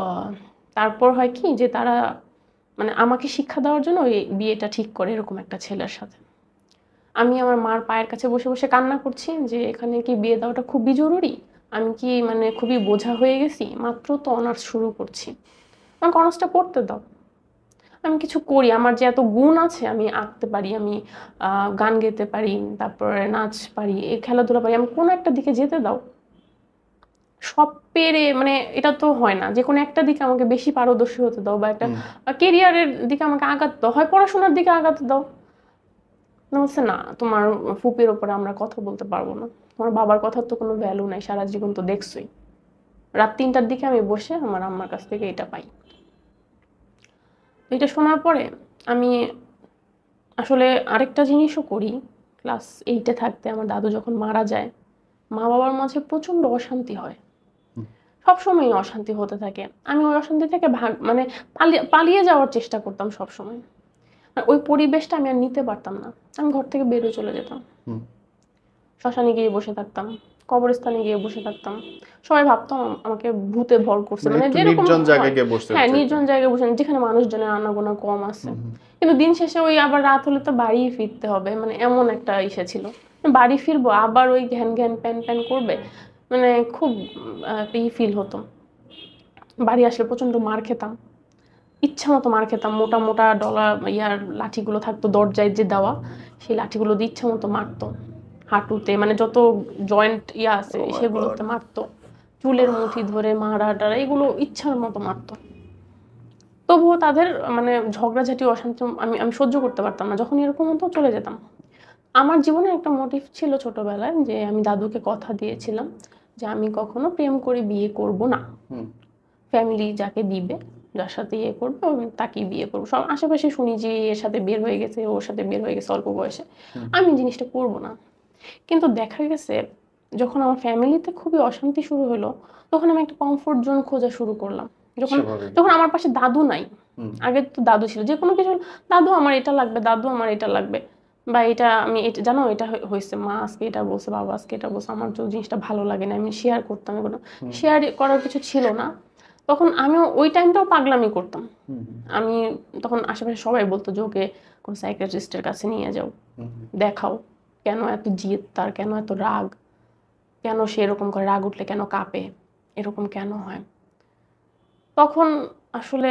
আহ, তারপর হয় কি যে তারা মানে আমাকে শিক্ষা দেওয়ার জন্য ওই বিয়েটা ঠিক করে এরকম একটা ছেলের সাথে। আমি আমার মার পায়ের কাছে বসে বসে কান্না করছি যে এখানে কি বিয়ে দেওয়াটা খুবই জরুরি, আমি কি মানে খুবই বোঝা হয়ে গেছি, মাত্র তো অনার্স শুরু করছি, আমাকে অনার্সটা পড়তে দাও, আমি কিছু করি, আমার যে এত গুণ আছে, আমি আঁকতে পারি, আমি গান গেতে পারি, তারপরে নাচ পারি, এই খেলাধুলা পারি, আমি কোনো একটা দিকে যেতে দাও। সব পেরে মানে এটা তো হয় না, যে কোনো একটা দিকে আমাকে বেশি পারদর্শী হতে দাও, বা একটা কেরিয়ারের দিকে আমাকে আগাতে দাও, হয় পড়াশোনার দিকে আগাতে দাও। না বলছে না, তোমার ফুপির ওপরে আমরা কথা বলতে পারবো না, তোমার বাবার কথার তো কোনো ভ্যালু নাই, সারা জীবন তো দেখছোই। রাত 3টার দিকে আমি বসে আমার আম্মার কাছ থেকে এটা পাই। তো এটা শোনার পরে আমি আসলে আরেকটা জিনিসও করি। ক্লাস 8-এ থাকতে আমার দাদু যখন মারা যায়, মা বাবার মাঝে প্রচন্ড অশান্তি হয়, সবসময় অশান্তি হতে থাকে। আমি ওই অশান্তি থেকে মানে পালিয়ে যাওয়ার চেষ্টা করতাম সবসময়। আর ওই পরিবেশটা আমি আর নিতে পারতাম না, আমি ঘর থেকে বেরিয়ে চলে যেতাম, শ্মশানে গিয়ে বসে থাকতাম, কবরস্থানে গিয়ে বসে থাকতাম। সবাই ভাবতো আমাকে ভূতে ভর করছে, মানে একটু যেরকম নির্জন জায়গায় হয়। গিয়ে বসতে হ্যাঁ, চাইতেন। নির্জন জায়গায় বসে, যেখানে মানুষজনের আনাগোনা কম আছে। কিন্তু দিন শেষে ওই আবার রাত হলে তো বাড়ি ফিরতে হবে, মানে এমন একটা ইসে ছিল। বাড়ি ফিরবো আবার ওই ঘ্যান ঘ্যান প্যান প্যান করবে, মানে খুব একটা ফিল হতো। বাড়ি আসলে প্রচন্ড মার খেতাম, ইচ্ছা মতো মার খেতাম, মোটা মোটা ডলা ইয়ার লাঠিগুলো থাকতো দরজায় যে দেওয়া, সেই লাঠিগুলো দিয়ে ইচ্ছা মতো মারতো, হাঁটুতে মানে যত জয়েন্ট ইয়া আছে Oh my God. সেগুলোতে মারতো, চুলের মুঠি ধরে মারা টারা এগুলো ইচ্ছার মতো মারতো। তবুও তাদের মানে ঝগড়াঝাটি অশান্তি আমি আমি সহ্য করতে পারতাম না, যখন এরকম হতো চলে যেতাম। আমার জীবনে একটা মোটিভ ছিল ছোটবেলায়, যে আমি দাদুকে কথা দিয়েছিলাম যে আমি কখনো প্রেম করে বিয়ে করব না, ফ্যামিলি যাকে দিবে, যার সাথে ইয়ে করবে তাকেই বিয়ে করবো। সব আশেপাশে শুনি যে এর সাথে বের হয়ে গেছে, ওর সাথে বের হয়ে গেছে অল্প বয়সে, আমি জিনিসটা করব না। কিন্তু দেখা গেছে যখন আমার ফ্যামিলিতে খুবই অশান্তি শুরু হলো, তখন আমি একটা কমফোর্ট জোন খোঁজা শুরু করলাম। যখন স্বাভাবিক। যখন আমার পাশে দাদু নাই, আগে তো দাদু ছিল, যে কোনো কিছু দাদু আমার এটা লাগবে, দাদু আমার এটা লাগবে, বা এটা আমি এটা জানো এটা হয়েছে, মা আজকে এটা বলছে, বাবা আজকে এটা বলছে, আমার তো জিনিসটা ভালো লাগে না, আমি শেয়ার করতাম, এগুলো শেয়ার করার কিছু ছিল না। তখন আমিও ওই টাইমটাও পাগলামি করতাম। আমি তখন আশেপাশে সবাই বলতো যে ওকে কোন সাইকিয়াট্রিস্টের কাছে নিয়ে যাও, দেখাও, কেন এত জিদ তার, কেন এত রাগ, কেন সে এরকম করে, রাগ উঠলে কেন কাঁপে, এরকম কেন হয়। তখন আসলে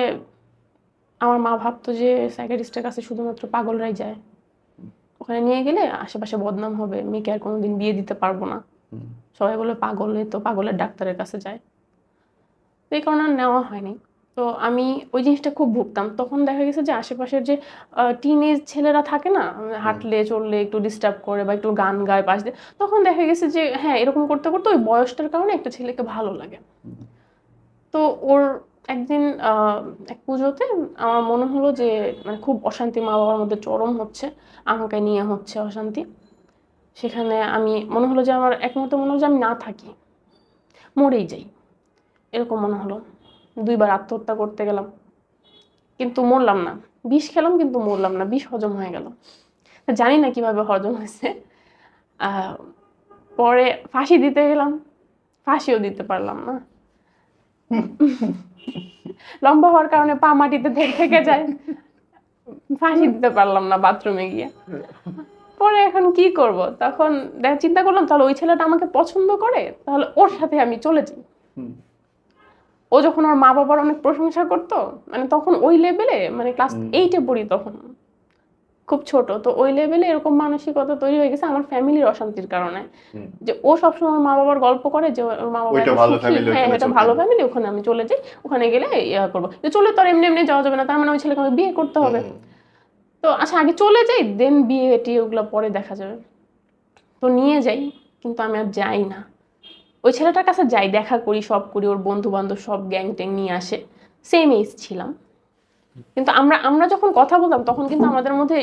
আমার মা ভাবতো যে সাইকিয়াট্রিস্টের কাছে শুধুমাত্র পাগলরাই যায়, ওখানে নিয়ে গেলে আশেপাশে বদনাম হবে, মেয়েকে আর কোনোদিন বিয়ে দিতে পারবো না, সবাই বলে পাগলে তো পাগলের ডাক্তারের কাছে যায়। তো এই কারণে আর নেওয়া হয়নি। তো আমি ওই জিনিসটা খুব ভুগতাম। তখন দেখা গেছে যে আশেপাশের যে টিনেজ ছেলেরা থাকে না, হাঁটলে চললে একটু ডিস্টার্ব করে বা একটু গান গায় পাশ দিয়ে, তখন দেখা গেছে যে হ্যাঁ এরকম করতে করতে ওই বয়সটার কারণে একটা ছেলেকে ভালো লাগে। তো ওর একদিন এক পুজোতে আমার মনে হলো যে মানে খুব অশান্তি মা বাবার মধ্যে চরম হচ্ছে, আমাকে নিয়ে হচ্ছে অশান্তি। সেখানে আমি মনে হলো যে আমার একমাত্র মনে হলো যে আমি না থাকি, মরেই যাই, এরকম মনে হলো। 2বার আত্মহত্যা করতে গেলাম, কিন্তু মরলাম না। বিষ খেলাম কিন্তু মরলাম না, বিষ হজম হয়ে গেল, জানি না কিভাবে হজম হয়েছে। আহ, পরে ফাঁসি দিতে গেলাম, ফাঁসিও দিতে পারলাম না, লম্বা হওয়ার কারণে পা মাটিতে থেকে যায়, ফাঁসি দিতে পারলাম না বাথরুমে গিয়ে। পরে এখন কি করব, তখন চিন্তা করলাম তাহলে ওই ছেলেটা আমাকে পছন্দ করে, তাহলে ওর সাথে আমি চলে যাই। ও যখন ওর মা বাবার অনেক প্রশংসা করতো, মানে তখন ওই লেভেলে, মানে ক্লাস 8-এ পড়ি তখন, খুব ছোট, তো ওই লেভেলে এরকম মানসিকতা তৈরি হয়ে গেছে আমার ফ্যামিলির অশান্তির কারণে, যে ও সবসময় মা বাবার গল্প করে যে ওর মা বাবা সুখী, হ্যাঁ এটা ভালো ফ্যামিলি, ওখানে আমি চলে যাই, ওখানে গেলে ইয়া করবো, যে চলে তো আর এমনি এমনি যাওয়া যাবে না, তার মানে ওই ছেলেকে আমাকে বিয়ে করতে হবে। তো আচ্ছা আগে চলে যাই, দেন বিয়ে টিয়ে ওগুলো পরে দেখা যাবে। তো নিয়ে যাই, কিন্তু আমি আর যাই না। ওই ছেলেটার কাছে যাই, দেখা করি, সব করি, ওর বন্ধু বান্ধব সব গ্যাং ট্যাং নিয়ে আসে, সেম এজ ছিলাম। কিন্তু আমরা আমরা যখন কথা বলতাম তখন কিন্তু আমাদের মধ্যে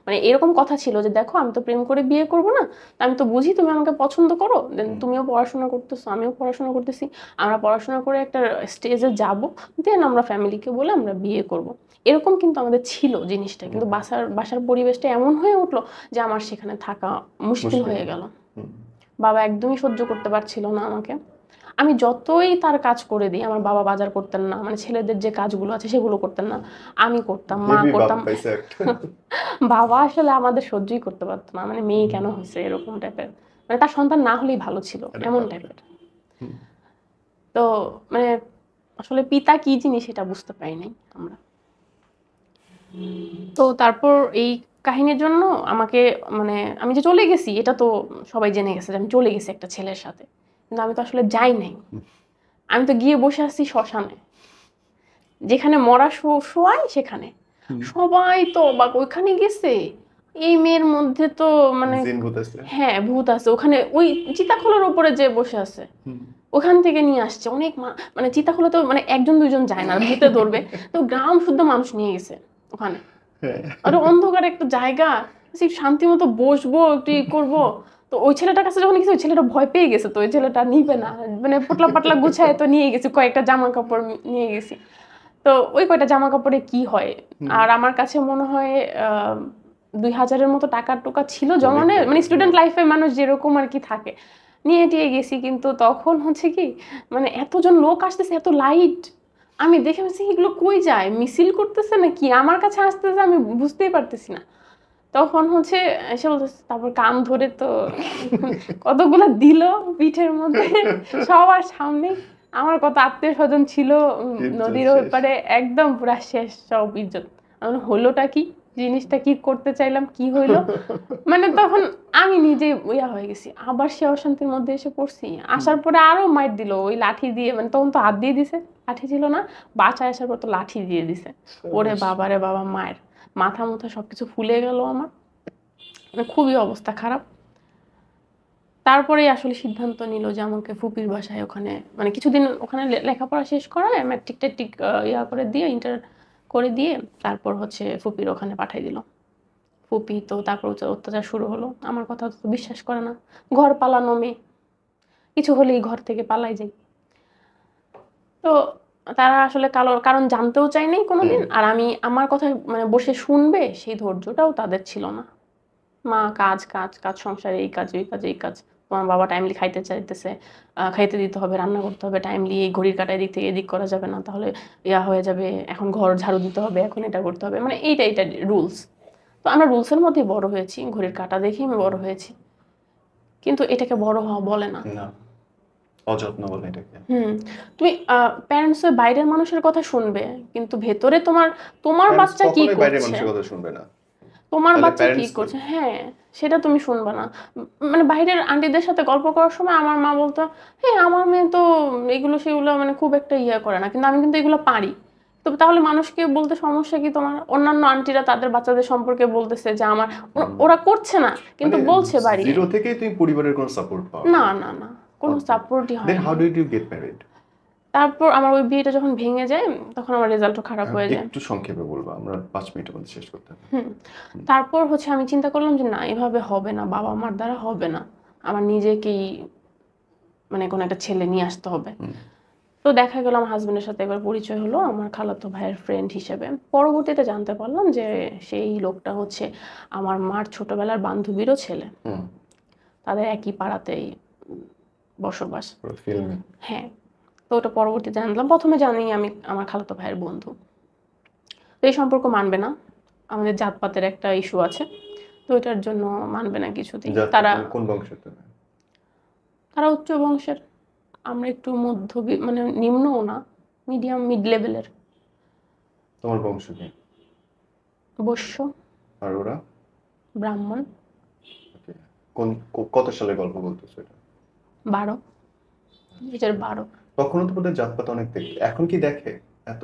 মানে এরকম কথা ছিল যে দেখো আমি তো প্রেম করে বিয়ে করব না, আমি তো বুঝি তুমি আমাকে পছন্দ করো, দেন তুমিও পড়াশোনা করতেছো আমিও পড়াশোনা করতেছি, আমরা পড়াশোনা করে একটা স্টেজে যাব, দেন আমরা ফ্যামিলিকে বলে আমরা বিয়ে করব। এরকম কিন্তু আমাদের ছিল জিনিসটা, কিন্তু বাসার বাসার পরিবেশটা এমন হয়ে উঠলো যে আমার সেখানে থাকা মুশকিল মুশকিল। হয়ে গেল। বাবা একদমই সহ্য করতে পারছিল না আমাকে। আমি যতই তার কাজ করে দিই, আমার বাবা বাজার করতেন না, মানে ছেলেদের যে কাজগুলো আছে সেগুলো করতেন না, আমি করতাম, মা হেভি বাপ করতাম। পাইছে একটা। বাবা আসলে আমাদের সহ্যই করতে পারতো না, মানে মেয়ে কেন হয়েছে এরকম টাইপের, মানে তার সন্তান না হলেই ভালো ছিল আরে এমন বাপরে। টাইপের। তো মানে আসলে পিতা কি জিনিস এটা বুঝতে পারি নাই আমরা। তো তারপর এই কাহিনীর জন্য আমাকে, মানে আমি যে চলে গেছি এটা তো সবাই জেনে গেছে যে আমি চলে গেছি একটা ছেলের সাথে, কিন্তু আমি তো আসলে যাই নাই। আমি তো গিয়ে বসে আছি শ্মশানে, যেখানে মরা শোয়ায় সেখানে। সবাই তো অবাক, ওইখানে গেছে এই মেয়ের মধ্যে তো মানে, জিন ভূত আছে। হ্যাঁ ভূত আছে ওখানে, ওই চিতাখোলার উপরে যে বসে আছে ওখান থেকে নিয়ে আসছে অনেক মানে চিতাখোলা তো মানে একজন দুইজন যায় না, ভূতে ধরবে, তো গ্রাম শুদ্ধ মানুষ নিয়ে গেছে ওখানে। আর অন্ধকার একটা জায়গা, শান্তি মতো বসবো একটু করবো। তো ওই ছেলেটার কাছে যখন গেছে ওই ছেলেটা ভয় পেয়ে গেছে, তো ওই ছেলেটা নিবে না, মানে পোটলা পাটলা গুছায় তো নিয়ে গেছি, কয়েকটা জামা কাপড় নিয়ে গেছি। তো ওই কয়টা জামা কাপড়ে কি হয়, আর আমার কাছে মনে হয় 2000-এর মতো টাকার টোকা ছিল জমানে, মানে স্টুডেন্ট লাইফে মানুষ যেরকম আর কি থাকে, নিয়ে টিয়ে গেছি। কিন্তু তখন হচ্ছে কি, মানে এতজন লোক আসতেছে, এত লাইট, আমি দেখে বলছি এগুলো কই যায়, মিছিল করতেছে না কি আমার কাছে আসতেছে, আমি বুঝতেই পারতেছি না। তখন হচ্ছে এসে বলতেছে, তারপর কান ধরে তো কতগুলো দিল পিঠের মধ্যে সবার সামনে। আমার কত আত্মীয় স্বজন ছিল নদীর ওই পারে, একদম পুরা শেষ সব ইজ্জত। হলোটা কি, জিনিসটা কি করতে চাইলাম কি হইলো, মানে তখন আমি নিজে ইয়া হয়ে গেছি, আবার সে অশান্তির মধ্যে এসে পড়ছি। আসার পরে আরো মাইর দিল ওই লাঠি দিয়ে, মানে তখন তো হাত দিয়ে দিছে, লাঠি ছিল না, বাসায় আসার পর তো লাঠি দিয়ে দিছে। ওরে বাবা রে বাবা, মায়ের মাথা মুথা সবকিছু ফুলে গেল আমার, মানে খুবই অবস্থা খারাপ। তারপরেই আসলে সিদ্ধান্ত নিল যে আমাকে ফুপির বাসায় ওখানে, মানে কিছুদিন ওখানে লেখাপড়া শেষ করায় ম্যাট্রিক ট্যাট্রিক ইয়া করে দিয়ে ইন্টার করে দিয়ে তারপর হচ্ছে ফুপির ওখানে পাঠিয়ে দিল। ফুপি তো তারপর অত্যাচার শুরু হলো, আমার কথা তো বিশ্বাস করে না, ঘর পালানো মেয়ে, কিছু হলেই ঘর থেকে পালাই যাই। তো তারা আসলে কারণ জানতেও চায়নি কোনোদিন, আর আমি আমার কথা মানে বসে শুনবে সেই ধৈর্যটাও তাদের ছিল না। মা কাজ কাজ কাজ, সংসারে এই কাজ ওই কাজ এই কাজ, তোমার বাবা টাইমলি খাইতে চাইতেছে, খাইতে দিতে হবে, রান্না করতে হবে টাইমলি, এই ঘড়ির কাঁটা এদিক থেকে এদিক করা যাবে না, তাহলে ইয়া হয়ে যাবে, এখন ঘর ঝাড়ু দিতে হবে, এখন এটা করতে হবে, মানে এইটা এইটা রুলস। তো আমরা রুলসের মধ্যেই বড় হয়েছি, ঘড়ির কাঁটা দেখেই আমি বড় হয়েছি, কিন্তু এটাকে বড় হওয়া বলে না। না, অযত্ন বলে এটাকে। তুমি প্যারেন্টস বাইরের মানুষের কথা শুনবে, কিন্তু ভেতরে তোমার তোমার বাচ্চা কি কখনোই বাইরের করছে, মানুষের কথা শুনবে না। তোমার তাহলে বাচ্চা কি প্যারেন্টস কই? করছে, হ্যাঁ সেটা তুমি শুনবে না। মানে বাইরের আন্টিদের সাথে গল্প করার সময় আমার মা বলতো, হ্যাঁ আমার মেয়ে তো এগুলো সেগুলো মানে খুব একটা ইয়ে করে না, কিন্তু আমি কিন্তু এগুলো পারি। তো তাহলে মানুষকে বলতে সমস্যা কি তোমার? অন্যান্য আন্টিরা তাদের বাচ্চাদের সম্পর্কে বলতেছে যে আমার ওরা করছে না কিন্তু মানে বলছে বাড়িয়ে। জিরো থেকেই তুমি পরিবারের কোনো সাপোর্ট পাও না না। না না, কোনো সাপোর্টই দেন হয়নি। How did you get married? তারপর আমার ওই বিয়েটা যখন ভেঙে যায় তখন আমার রেজাল্টও খারাপ হয়ে যায়। একটু সংক্ষেপে বলবো, আমরা 5 মিনিটের মধ্যে শেষ করতে হবে। তারপর হচ্ছে আমি চিন্তা করলাম যে না এভাবে হবে না, বাবা মার দ্বারা হবে না, আমার নিজেকেই মানে কোনো একটা ছেলে নিয়ে আসতে হবে। তো দেখা গেল আমার হাজবেন্ডের সাথে একবার পরিচয় হলো আমার খালাতো ভাইয়ের ফ্রেন্ড হিসেবে। পরবর্তীতে জানতে পারলাম যে সেই লোকটা হচ্ছে আমার মার ছোটবেলার বান্ধবীরও ছেলে, তাদের একই পাড়াতেই বসবাস। ফিল্মে। হ্যাঁ, তো ওটা পরবর্তীতে জানলাম, প্রথমে জানি আমি আমার খালাতো ভাইয়ের বন্ধু। তো এই সম্পর্ক মানবে না, আমাদের জাতপাতের একটা ইস্যু আছে, তো এটার জন্য মানবে না কিছুতেই। তারা কোন বংশের তুমি? তারা উচ্চ বংশের, আমরা একটু মানে নিম্নও না, মিডিয়াম মিড লেভেলের। তোমার বংশ কি? বৈশ্য। আর ওরা? ব্রাহ্মণ। কোন কত সালে গল্প বলতেছো এটা? 12, 2012। তখনও তো বোধহয় জাতপাত অনেক দেখে, এখন কি দেখে এত?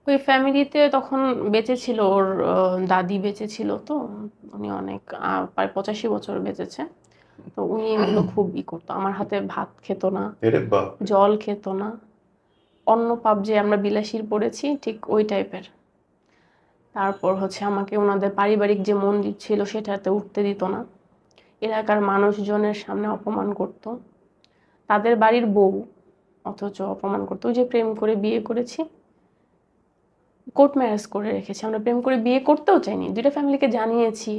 ওই ফ্যামিলিতে তখন বেঁচে ছিল ওর দাদি বেঁচে ছিল, তো উনি অনেক প্রায় 85 বছর বেঁচেছে। তো উনি এগুলো খুব করতো, আমার হাতে ভাত খেত না, এরে বাপ। জল খেত না, অন্য পাপ যে আমরা বিলাসীর পড়েছি ঠিক ওই টাইপের। তারপর হচ্ছে আমাকে ওনাদের পারিবারিক যে মন্দির ছিল সেটাতে উঠতে দিত না, এলাকার মানুষজনের সামনে অপমান করতো, তাদের বাড়ির বউ অথচ অপমান করতো। ওই যে প্রেম করে বিয়ে করেছি, কোর্ট ম্যারেজ করে রেখেছি, আমরা প্রেম করে বিয়ে করতেও চাইনি, দুইটা ফ্যামিলিকে জানিয়েছি,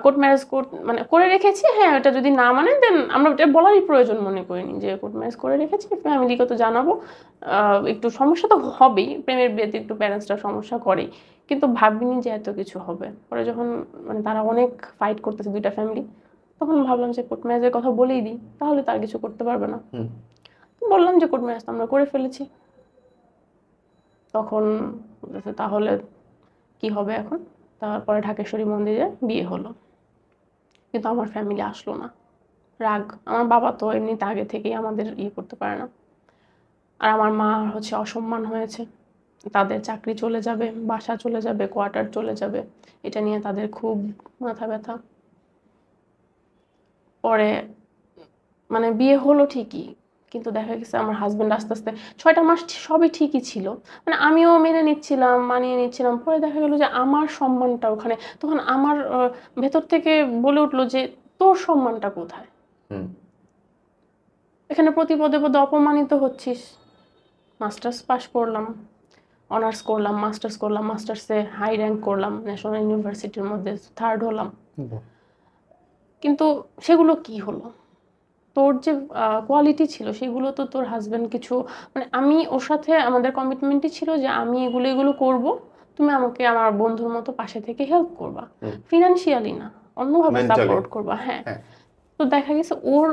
কোর্ট ম্যারেজ মানে করে রেখেছি। হ্যাঁ, এটা যদি না মানে দেন আমরা এটা বলারই প্রয়োজন মনে করিনি যে কোর্ট ম্যারেজ করে রেখেছি, ফ্যামিলিকে তো জানাবো। একটু সমস্যা তো হবেই, প্রেমের বিয়েতে একটু প্যারেন্টসরা সমস্যা করেই, কিন্তু ভাবিনি যে এত কিছু হবে। পরে যখন মানে তারা অনেক ফাইট করতেছে দুইটা ফ্যামিলি, তখন ভাবলাম যে কোর্ট ম্যারেজের কথা বলেই দিই, তাহলে তার কিছু করতে পারবে না। বললাম যে কোর্ট ম্যারেজ তো আমরা করে ফেলেছি। তখন বলতেছে তাহলে কি হবে এখন। তারপরে ঢাকেশ্বরী মন্দিরে বিয়ে হলো, কিন্তু আমার ফ্যামিলি আসলো না। রাগ, আমার বাবা তো এমনিতে আগে থেকেই আমাদের করতে পারে না। আর আমার মা হচ্ছে অসম্মান হয়েছে, তাদের চাকরি চলে যাবে, বাসা চলে যাবে, কোয়ার্টার চলে যাবে, এটা নিয়ে তাদের খুব মাথা ব্যথা। পরে মানে বিয়ে হলো ঠিকই, কিন্তু দেখা গেছে আমার হাজবেন্ড আস্তে আস্তে 6টা মাস সবই ঠিকই ছিল, মানে আমিও মেনে নিচ্ছিলাম, মানিয়ে নিচ্ছিলাম। পরে দেখা গেলো যে আমার সম্মানটা ওখানে, তখন আমার ভেতর থেকে বলে উঠলো যে তোর সম্মানটা কোথায়, এখানে প্রতি পদে পদে অপমানিত হচ্ছিস। মাস্টার্স পাশ করলাম, অনার্স করলাম, মাস্টার্স করলাম, মাস্টার্সে হাই র্যাঙ্ক করলাম, ন্যাশনাল ইউনিভার্সিটির মধ্যে 3rd হলাম, কিন্তু সেগুলো কি হলো? তোর যে কোয়ালিটি ছিল সেগুলো তো তোর হাজবেন্ড কিছু, মানে আমি ওর সাথে আমাদের কমিটমেন্টই ছিল যে আমি এগুলো করব, তুমি আমাকে আমার বন্ধুর মতো পাশে থেকে হেল্প করবা, ফিনান্সিয়ালি না, অন্যভাবে সাপোর্ট করবা। হ্যাঁ, তো দেখা গেছে ওর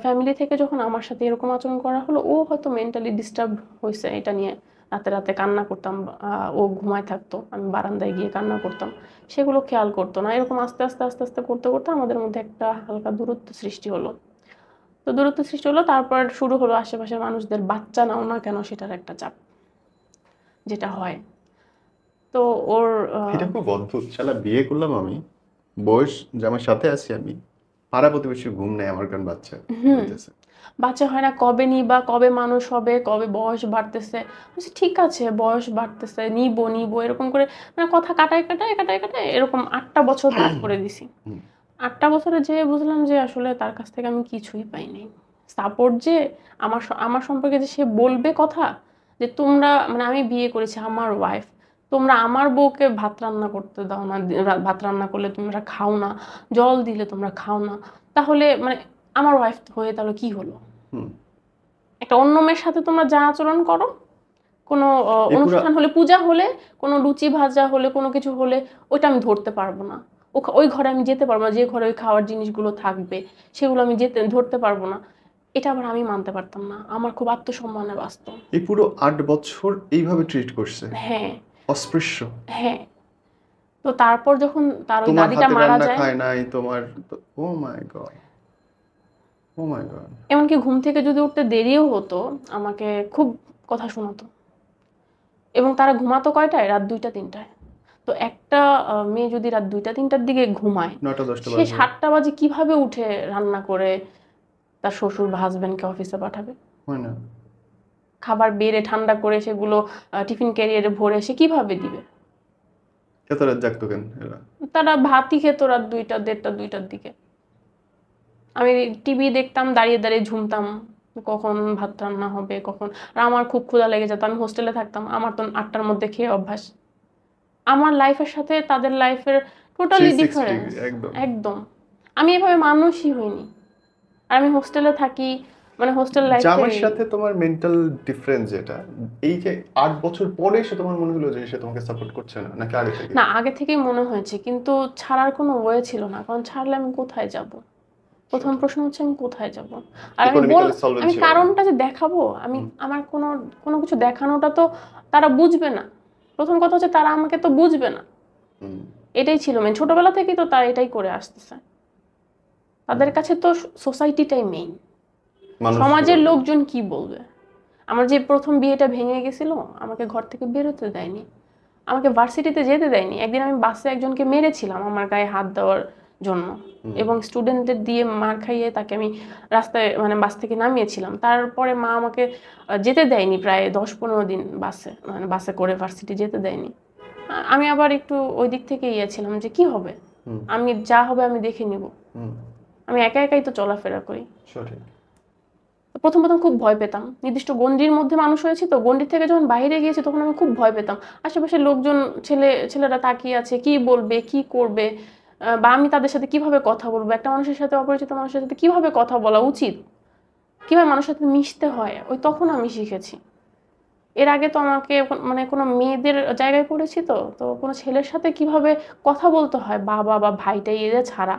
ফ্যামিলি থেকে যখন আমার সাথে এরকম আচরণ করা হলো, ও হয়তো মেন্টালি ডিস্টার্ব হয়েছে এটা নিয়ে। রাতে রাতে কান্না করতাম, ও ঘুমায় থাকতো, আমি বারান্দায় গিয়ে কান্না করতাম, সেগুলো খেয়াল করতো না। এরকম আস্তে আস্তে আস্তে আস্তে করতে করতে আমাদের মধ্যে একটা হালকা দূরত্ব সৃষ্টি হলো। তো দূরত্ব সৃষ্টি হলো, তারপর শুরু হলো আশেপাশের মানুষদের বাচ্চা নাও না কেন সেটার একটা চাপ, যেটা হয়। তো ওর এটা খুব অদ্ভুত, শালা বিয়ে করলাম আমি, বয়স যে আমার সাথে আছি আমি, পাড়া প্রতিবেশী ঘুম নেই আমার, কারণ বাচ্চা হইতেছে। বাচ্চা হয় না, কবে নিবা, কবে মানুষ হবে, কবে বয়স বাড়তেছে। বলছি ঠিক আছে, বয়স বাড়তেছে, নিবো নিবো এরকম করে, মানে কথা কাটায় কাটায় কাটায় কাটায় এরকম 8টা বছর পার করে দিছি। 8টা বছরে যে বুঝলাম যে আসলে তার কাছ থেকে আমি কিছুই পাইনি। সাপোর্ট যে আমার সম্পর্কে যে সে বলবে কথা, যে তোমরা মানে আমি বিয়ে করেছি, আমার ওয়াইফ, তোমরা আমার বউকে ভাত রান্না করতে দাও না, ভাত রান্না করলে তোমরা খাও না, জল দিলে তোমরা খাও না, তাহলে মানে আমার ওয়াইফ হয়ে তাহলে কি হলো? একটা অন্য মেয়ের সাথে তোমরা যা আচরণ করো, কোনো অনুষ্ঠান হলে, পূজা হলে, কোনো লুচি ভাজা হলে, কোনো কিছু হলে, ওইটা আমি ধরতে পারবো না। ওই ঘরে আমি যেতে পারবো না, যে ঘরে ওই খাওয়ার জিনিসগুলো থাকবে সেগুলো আমি ধরতে পারবো না। এটা আবার আমি মানতে পারতাম না, আমার খুব আত্মসম্মানে বাঁচত। এই পুরো 8 বছর এইভাবে ট্রিট করছে? হ্যাঁ, অস্পৃশ্য। হ্যাঁ। তো তারপর যখন তার ওই তোমার দাদিটা হাতে মারা রান্না যায়, খায় নাই তোমার? ও মাই গড, ও মাই গড। এমনকি ঘুম থেকে যদি উঠতে দেরিও হতো আমাকে খুব কথা শোনাতো। এবং তারা ঘুমাতো কয়টায়? রাত 2টা-3টায়। তো একটা মেয়ে যদি রাত 2টা-3টার দিকে ঘুমায়, 9টা-10টা সে বাজে। 7টা বাজে কিভাবে উঠে রান্না করে তার শ্বশুর বা হাজবেন্ডকে অফিসে পাঠাবে? হয় না? খাবার বেড়ে ঠান্ডা করে সেগুলো টিফিন ক্যারিয়ারে ভরে সে কিভাবে দিবে? এত রাত জাগতো কেন এরা? তারা ভাতই খেত রাত 2টা, 1:30, 2টার দিকে। আমি টিভি দেখতাম, দাঁড়িয়ে দাঁড়িয়ে ঝুমতাম কখন ভাত রান্না হবে, কখন। আর আমার খুব ক্ষুধা লেগে যেত, আমি হোস্টেলে থাকতাম, আমার তো 8টার মধ্যে খেয়ে অভ্যাস। আমার লাইফের সাথে তাদের লাইফের টোটালি 360 ডিফারেন্স। ডিগ্রি একদম। একদম। আমি এভাবে মানুষই হইনি। আর আমি হোস্টেলে থাকি, মানে হোস্টেল লাইফে জামাইয়ের সাথে তোমার মেন্টাল ডিফারেন্স যেটা, এই যে 8 বছর পরে এসে তোমার মনে হলো যে সে তোমাকে সাপোর্ট করছে না, নাকি আগে থেকে? না, আগে থেকেই মনে হয়েছে, কিন্তু ছাড়ার কোনো ওয়ে ছিল না, কারণ ছাড়লে আমি কোথায় যাব? প্রথম প্রশ্ন হচ্ছে আমি কোথায় যাব? আর ইকোনমিক্যালি সলভেন্ট আমি ছিল না। কারণটা যে দেখাবো, আমি আমার কোনো কোনো কিছু দেখানোটা তো তারা বুঝবে না। প্রথম কথা হচ্ছে তারা আমাকে তো বুঝবে না, এটাই ছিল মেন। ছোটবেলা থেকেই তো তারা এটাই করে আসতেছে, তাদের কাছে তো সোসাইটিটাই মেইন, সমাজের লোকজন কি বলবে। আমার যে প্রথম বিয়েটা ভেঙে গেছিল, আমাকে ঘর থেকে বেরোতে দেয়নি, আমাকে ভার্সিটিতে যেতে দেয়নি। একদিন আমি বাসে একজনকে মেরেছিলাম আমার গায়ে হাত দেওয়ার জন্য, এবং স্টুডেন্টদের দিয়ে মার খাইয়ে তাকে আমি রাস্তায় মানে বাস থেকে নামিয়েছিলাম। তারপরে মা আমাকে যেতে দেয়নি প্রায় 10-15 দিন বাসে, মানে বাসে করে ভার্সিটি যেতে দেয়নি। আমি আবার একটু ওই দিক থেকে ছিলাম যে কি হবে, আমি যা হবে আমি দেখে নিব, আমি একা একাই তো চলাফেরা করি। প্রথম প্রথম খুব ভয় পেতাম, নির্দিষ্ট গণ্ডির মধ্যে মানুষ হয়েছি তো, গণ্ডির থেকে যখন বাইরে গিয়েছি তখন আমি খুব ভয় পেতাম। আশেপাশের লোকজন, ছেলেরা তাকিয়ে আছে, কি বলবে কি করবে, বা আমি তাদের সাথে কিভাবে কথা বলবো, একটা মানুষের সাথে, অপরিচিত মানুষের সাথে কিভাবে কথা বলা উচিত, কিভাবে মানুষের সাথে মিশতে হয়, ওই তখন আমি শিখেছি। এর আগে তো আমাকে মানে কোনো মেয়েদের জায়গায় পড়েছি তো, তো কোনো ছেলের সাথে কিভাবে কথা বলতে হয় বাবা বা ভাইটাই এদের ছাড়া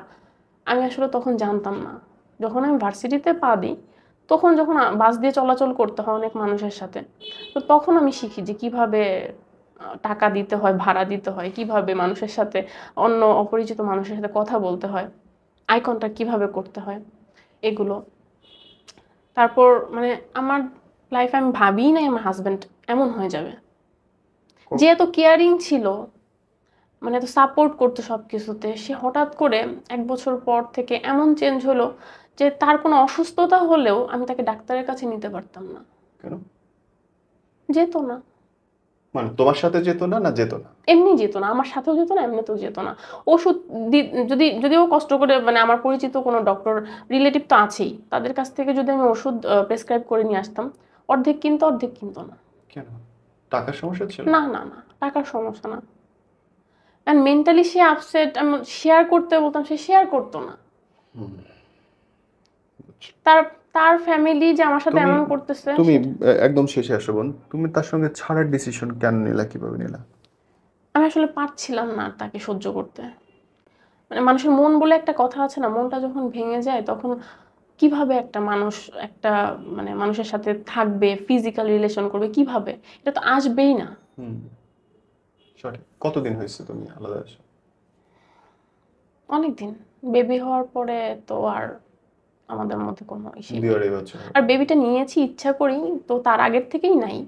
আমি আসলে তখন জানতাম না। যখন আমি ভার্সিটিতে পা দিই, তখন যখন বাস দিয়ে চলাচল করতে হয় অনেক মানুষের সাথে, তো তখন আমি শিখি যে কিভাবে টাকা দিতে হয়, ভাড়া দিতে হয়, কিভাবে মানুষের সাথে, অন্য অপরিচিত মানুষের সাথে কথা বলতে হয়, আই কন্টাক্ট কিভাবে করতে হয়, এগুলো। তারপর মানে আমার লাইফে আমি ভাবিই নাই আমার হাজব্যান্ড এমন হয়ে যাবে, যে এত কেয়ারিং ছিল, মানে এত সাপোর্ট করতো সব কিছুতে, সে হঠাৎ করে 1 বছর পর থেকে এমন চেঞ্জ হলো যে তার কোনো অসুস্থতা হলেও আমি তাকে ডাক্তারের কাছে নিতে পারতাম না। কেন? যেত না। মানে তোমার সাথে যেত না, না যেত না? এমনি যেত না, আমার সাথেও যেত না, এমনিতেও যেত না। ওষুধ যদিও কষ্ট করে, মানে আমার পরিচিত কোনো ডক্টর রিলেটিভ তো আছেই, তাদের কাছ থেকে যদি আমি ওষুধ প্রেসক্রাইব করে নিয়ে আসতাম, অর্ধেক কিনতো অর্ধেক কিনতো না। কেন? টাকার সমস্যা ছিল? না না না, টাকার সমস্যা না, অ্যান্ড মেন্টালি সে আপসেট। আমি শেয়ার করতে বলতাম, সে শেয়ার করতো না। তার তার ফ্যামিলি যে আমার সাথে এমন করতেছে। তুমি একদম শেষে আসো বোন, তুমি তার সঙ্গে ছাড়ার ডিসিশন কেন নিলা, কিভাবে নিলা? আমি আসলে পারছিলাম না তাকে সহ্য করতে। মানে মানুষের মন বলে একটা কথা আছে না, মনটা যখন ভেঙে যায় তখন কিভাবে একটা মানুষ একটা মানে মানুষের সাথে থাকবে, ফিজিক্যাল রিলেশন করবে, কিভাবে, এটা তো আসবেই না। সঠিক। কতদিন হয়েছে তুমি আলাদা আছো? অনেকদিন। বেবি হওয়ার পরে তো আর আমাদের মধ্যে কোনো ইস্যু, 2-2.5 বছর। আর বেবিটা নিয়েছি ইচ্ছা করি, তো তার আগের থেকেই নাই,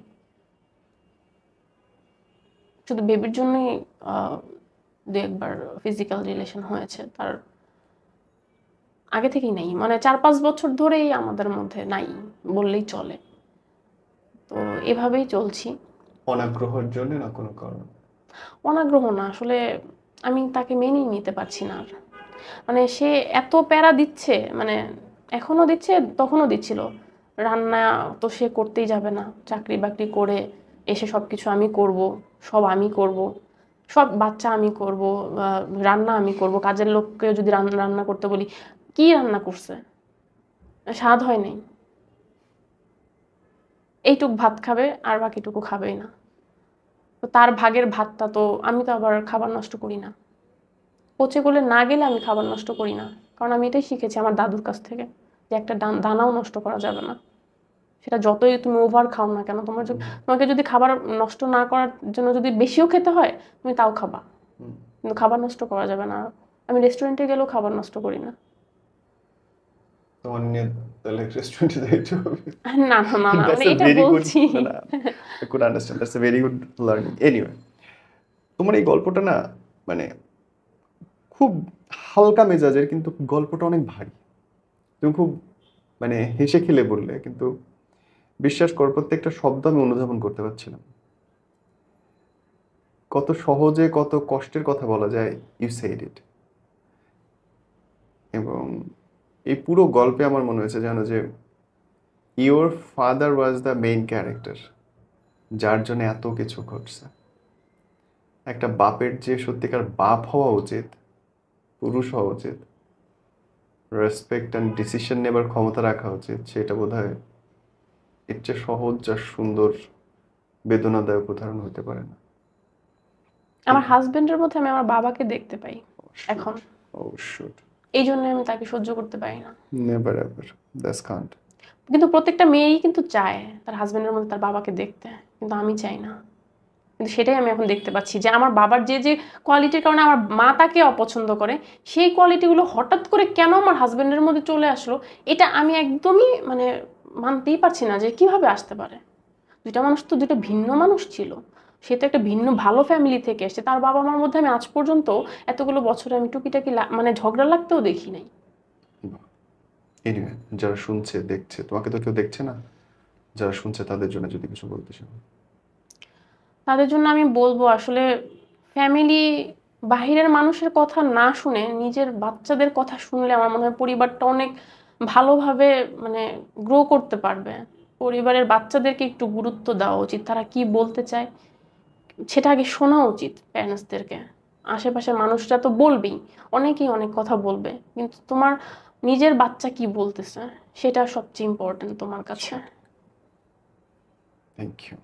শুধু বেবির জন্যই 2-1বার ফিজিক্যাল রিলেশন হয়েছে, তার আগে থেকেই নাই, মানে 4-5 বছর ধরেই আমাদের মধ্যে নাই বললেই চলে। তো এভাবেই চলছি। অনাগ্রহের জন্য না কোনো কারণ? অনাগ্রহ না, আসলে আমি তাকে মেনেই নিতে পারছি না আর। মানে সে এত প্যারা দিচ্ছে, মানে এখনো দিচ্ছে, তখনও দিচ্ছিল। রান্না তো সে করতেই যাবে না, চাকরি বাকরি করে এসে সব কিছু আমি করব, সব আমি করব, সব বাচ্চা আমি করব, রান্না আমি করব। কাজের লোককে যদি রান্না করতে বলি, কি রান্না করছে, স্বাদ হয় নাই, এইটুক ভাত খাবে আর বাকিটুকু খাবেই না। তো তার ভাগের ভাতটা তো আমি তো আবার খাবার নষ্ট করি না, পচে গলে না গেলে আমি খাবার নষ্ট করি না, কারণ আমি এটাই শিখেছি আমার দাদুর কাছ থেকে, যে একটা দানাও নষ্ট করা যাবে না। সেটা যতই তুমি ওভার খাও না কেন, তোমাকে যদি খাবার নষ্ট না করার জন্য যদি বেশিও খেতে হয়, তুমি তাও খাবা, কিন্তু খাবার নষ্ট করা যাবে না। আমি রেস্টুরেন্টে গেলেও খাবার নষ্ট করি না। তোমার নিয়ে তাহলে রেস্টুরেন্টে যাইতে হবে। না না না না, দ্যাটস মানে আ এটা ভেরি গুড, বলছি। না I could understand, that's a very good learning. Anyway, তোমার এই গল্পটা না মানে খুব হালকা মেজাজের, কিন্তু গল্পটা অনেক ভারী। তুমি খুব মানে হেসে খেলে বললে, কিন্তু বিশ্বাস কর প্রত্যেকটা শব্দ আমি অনুধাবন করতে পারছিলাম। কত সহজে কত কষ্টের কথা বলা যায়, ইউ সেড ইট। এবং এই পুরো গল্পে আমার মনে হয়েছে জানো যে your father was the main character, যার জন্য এত কিছু ঘটছে। একটা বাপের যে সত্যিকার বাপ হওয়া উচিত, পুরুষ হওয়া উচিত, রেসপেক্ট অ্যান্ড ডিসিশন নেবার ক্ষমতা রাখা উচিত, সেটা বোধ হয় এর চেয়ে সহজ আর সুন্দর বেদনাদায়ক উদাহরণ হতে পারে না। আমার হাজবেন্ডের মধ্যে আমি আমার বাবাকে দেখতে পাই এখন, অবশ্যই। এই জন্য আমি তাকে সহ্য করতে পারি না। Never ever, that's can't. কিন্তু প্রত্যেকটা মেয়েই কিন্তু চায় তার হাজবেন্ডের মধ্যে তার বাবাকে দেখতে, কিন্তু আমি চাই না। কিন্তু সেটাই আমি এখন দেখতে পাচ্ছি, যে আমার বাবার যে যে কোয়ালিটির কারণে আমার মা তাকে অপছন্দ করে, সেই কোয়ালিটিগুলো হঠাৎ করে কেন আমার হাজবেন্ডের মধ্যে চলে আসলো, এটা আমি একদমই মানে মানতেই পারছি না যে কিভাবে আসতে পারে। দুইটা মানুষ তো দুইটা ভিন্ন মানুষ ছিল, সে তো একটা ভিন্ন ভালো ফ্যামিলি থেকে এসেছে, তার বাবা মার মধ্যে আমি আজ পর্যন্ত এতগুলো বছরে আমি টুকিটাকি মানে ঝগড়া লাগতেও দেখি নাই। এনিওয়ে, যারা শুনছে দেখছে, তোমাকে তো কেউ দেখছে না, যারা শুনছে তাদের জন্য যদি কিছু বলতে চাও। তাদের জন্য আমি বলবো আসলে ফ্যামিলি, বাহিরের মানুষের কথা না শুনে নিজের বাচ্চাদের কথা শুনলে আমার মনে হয় পরিবারটা অনেক ভালোভাবে মানে গ্রো করতে পারবে। পরিবারের বাচ্চাদেরকে একটু গুরুত্ব দেওয়া উচিত, তারা কি বলতে চায় সেটা আগে শোনা উচিত প্যারেন্টসদেরকে। আশেপাশের মানুষরা তো বলবেই, অনেকেই অনেক কথা বলবে, কিন্তু তোমার নিজের বাচ্চা কি বলতেছে সেটা সবচেয়ে ইম্পর্টেন্ট তোমার কাছে। Thank you.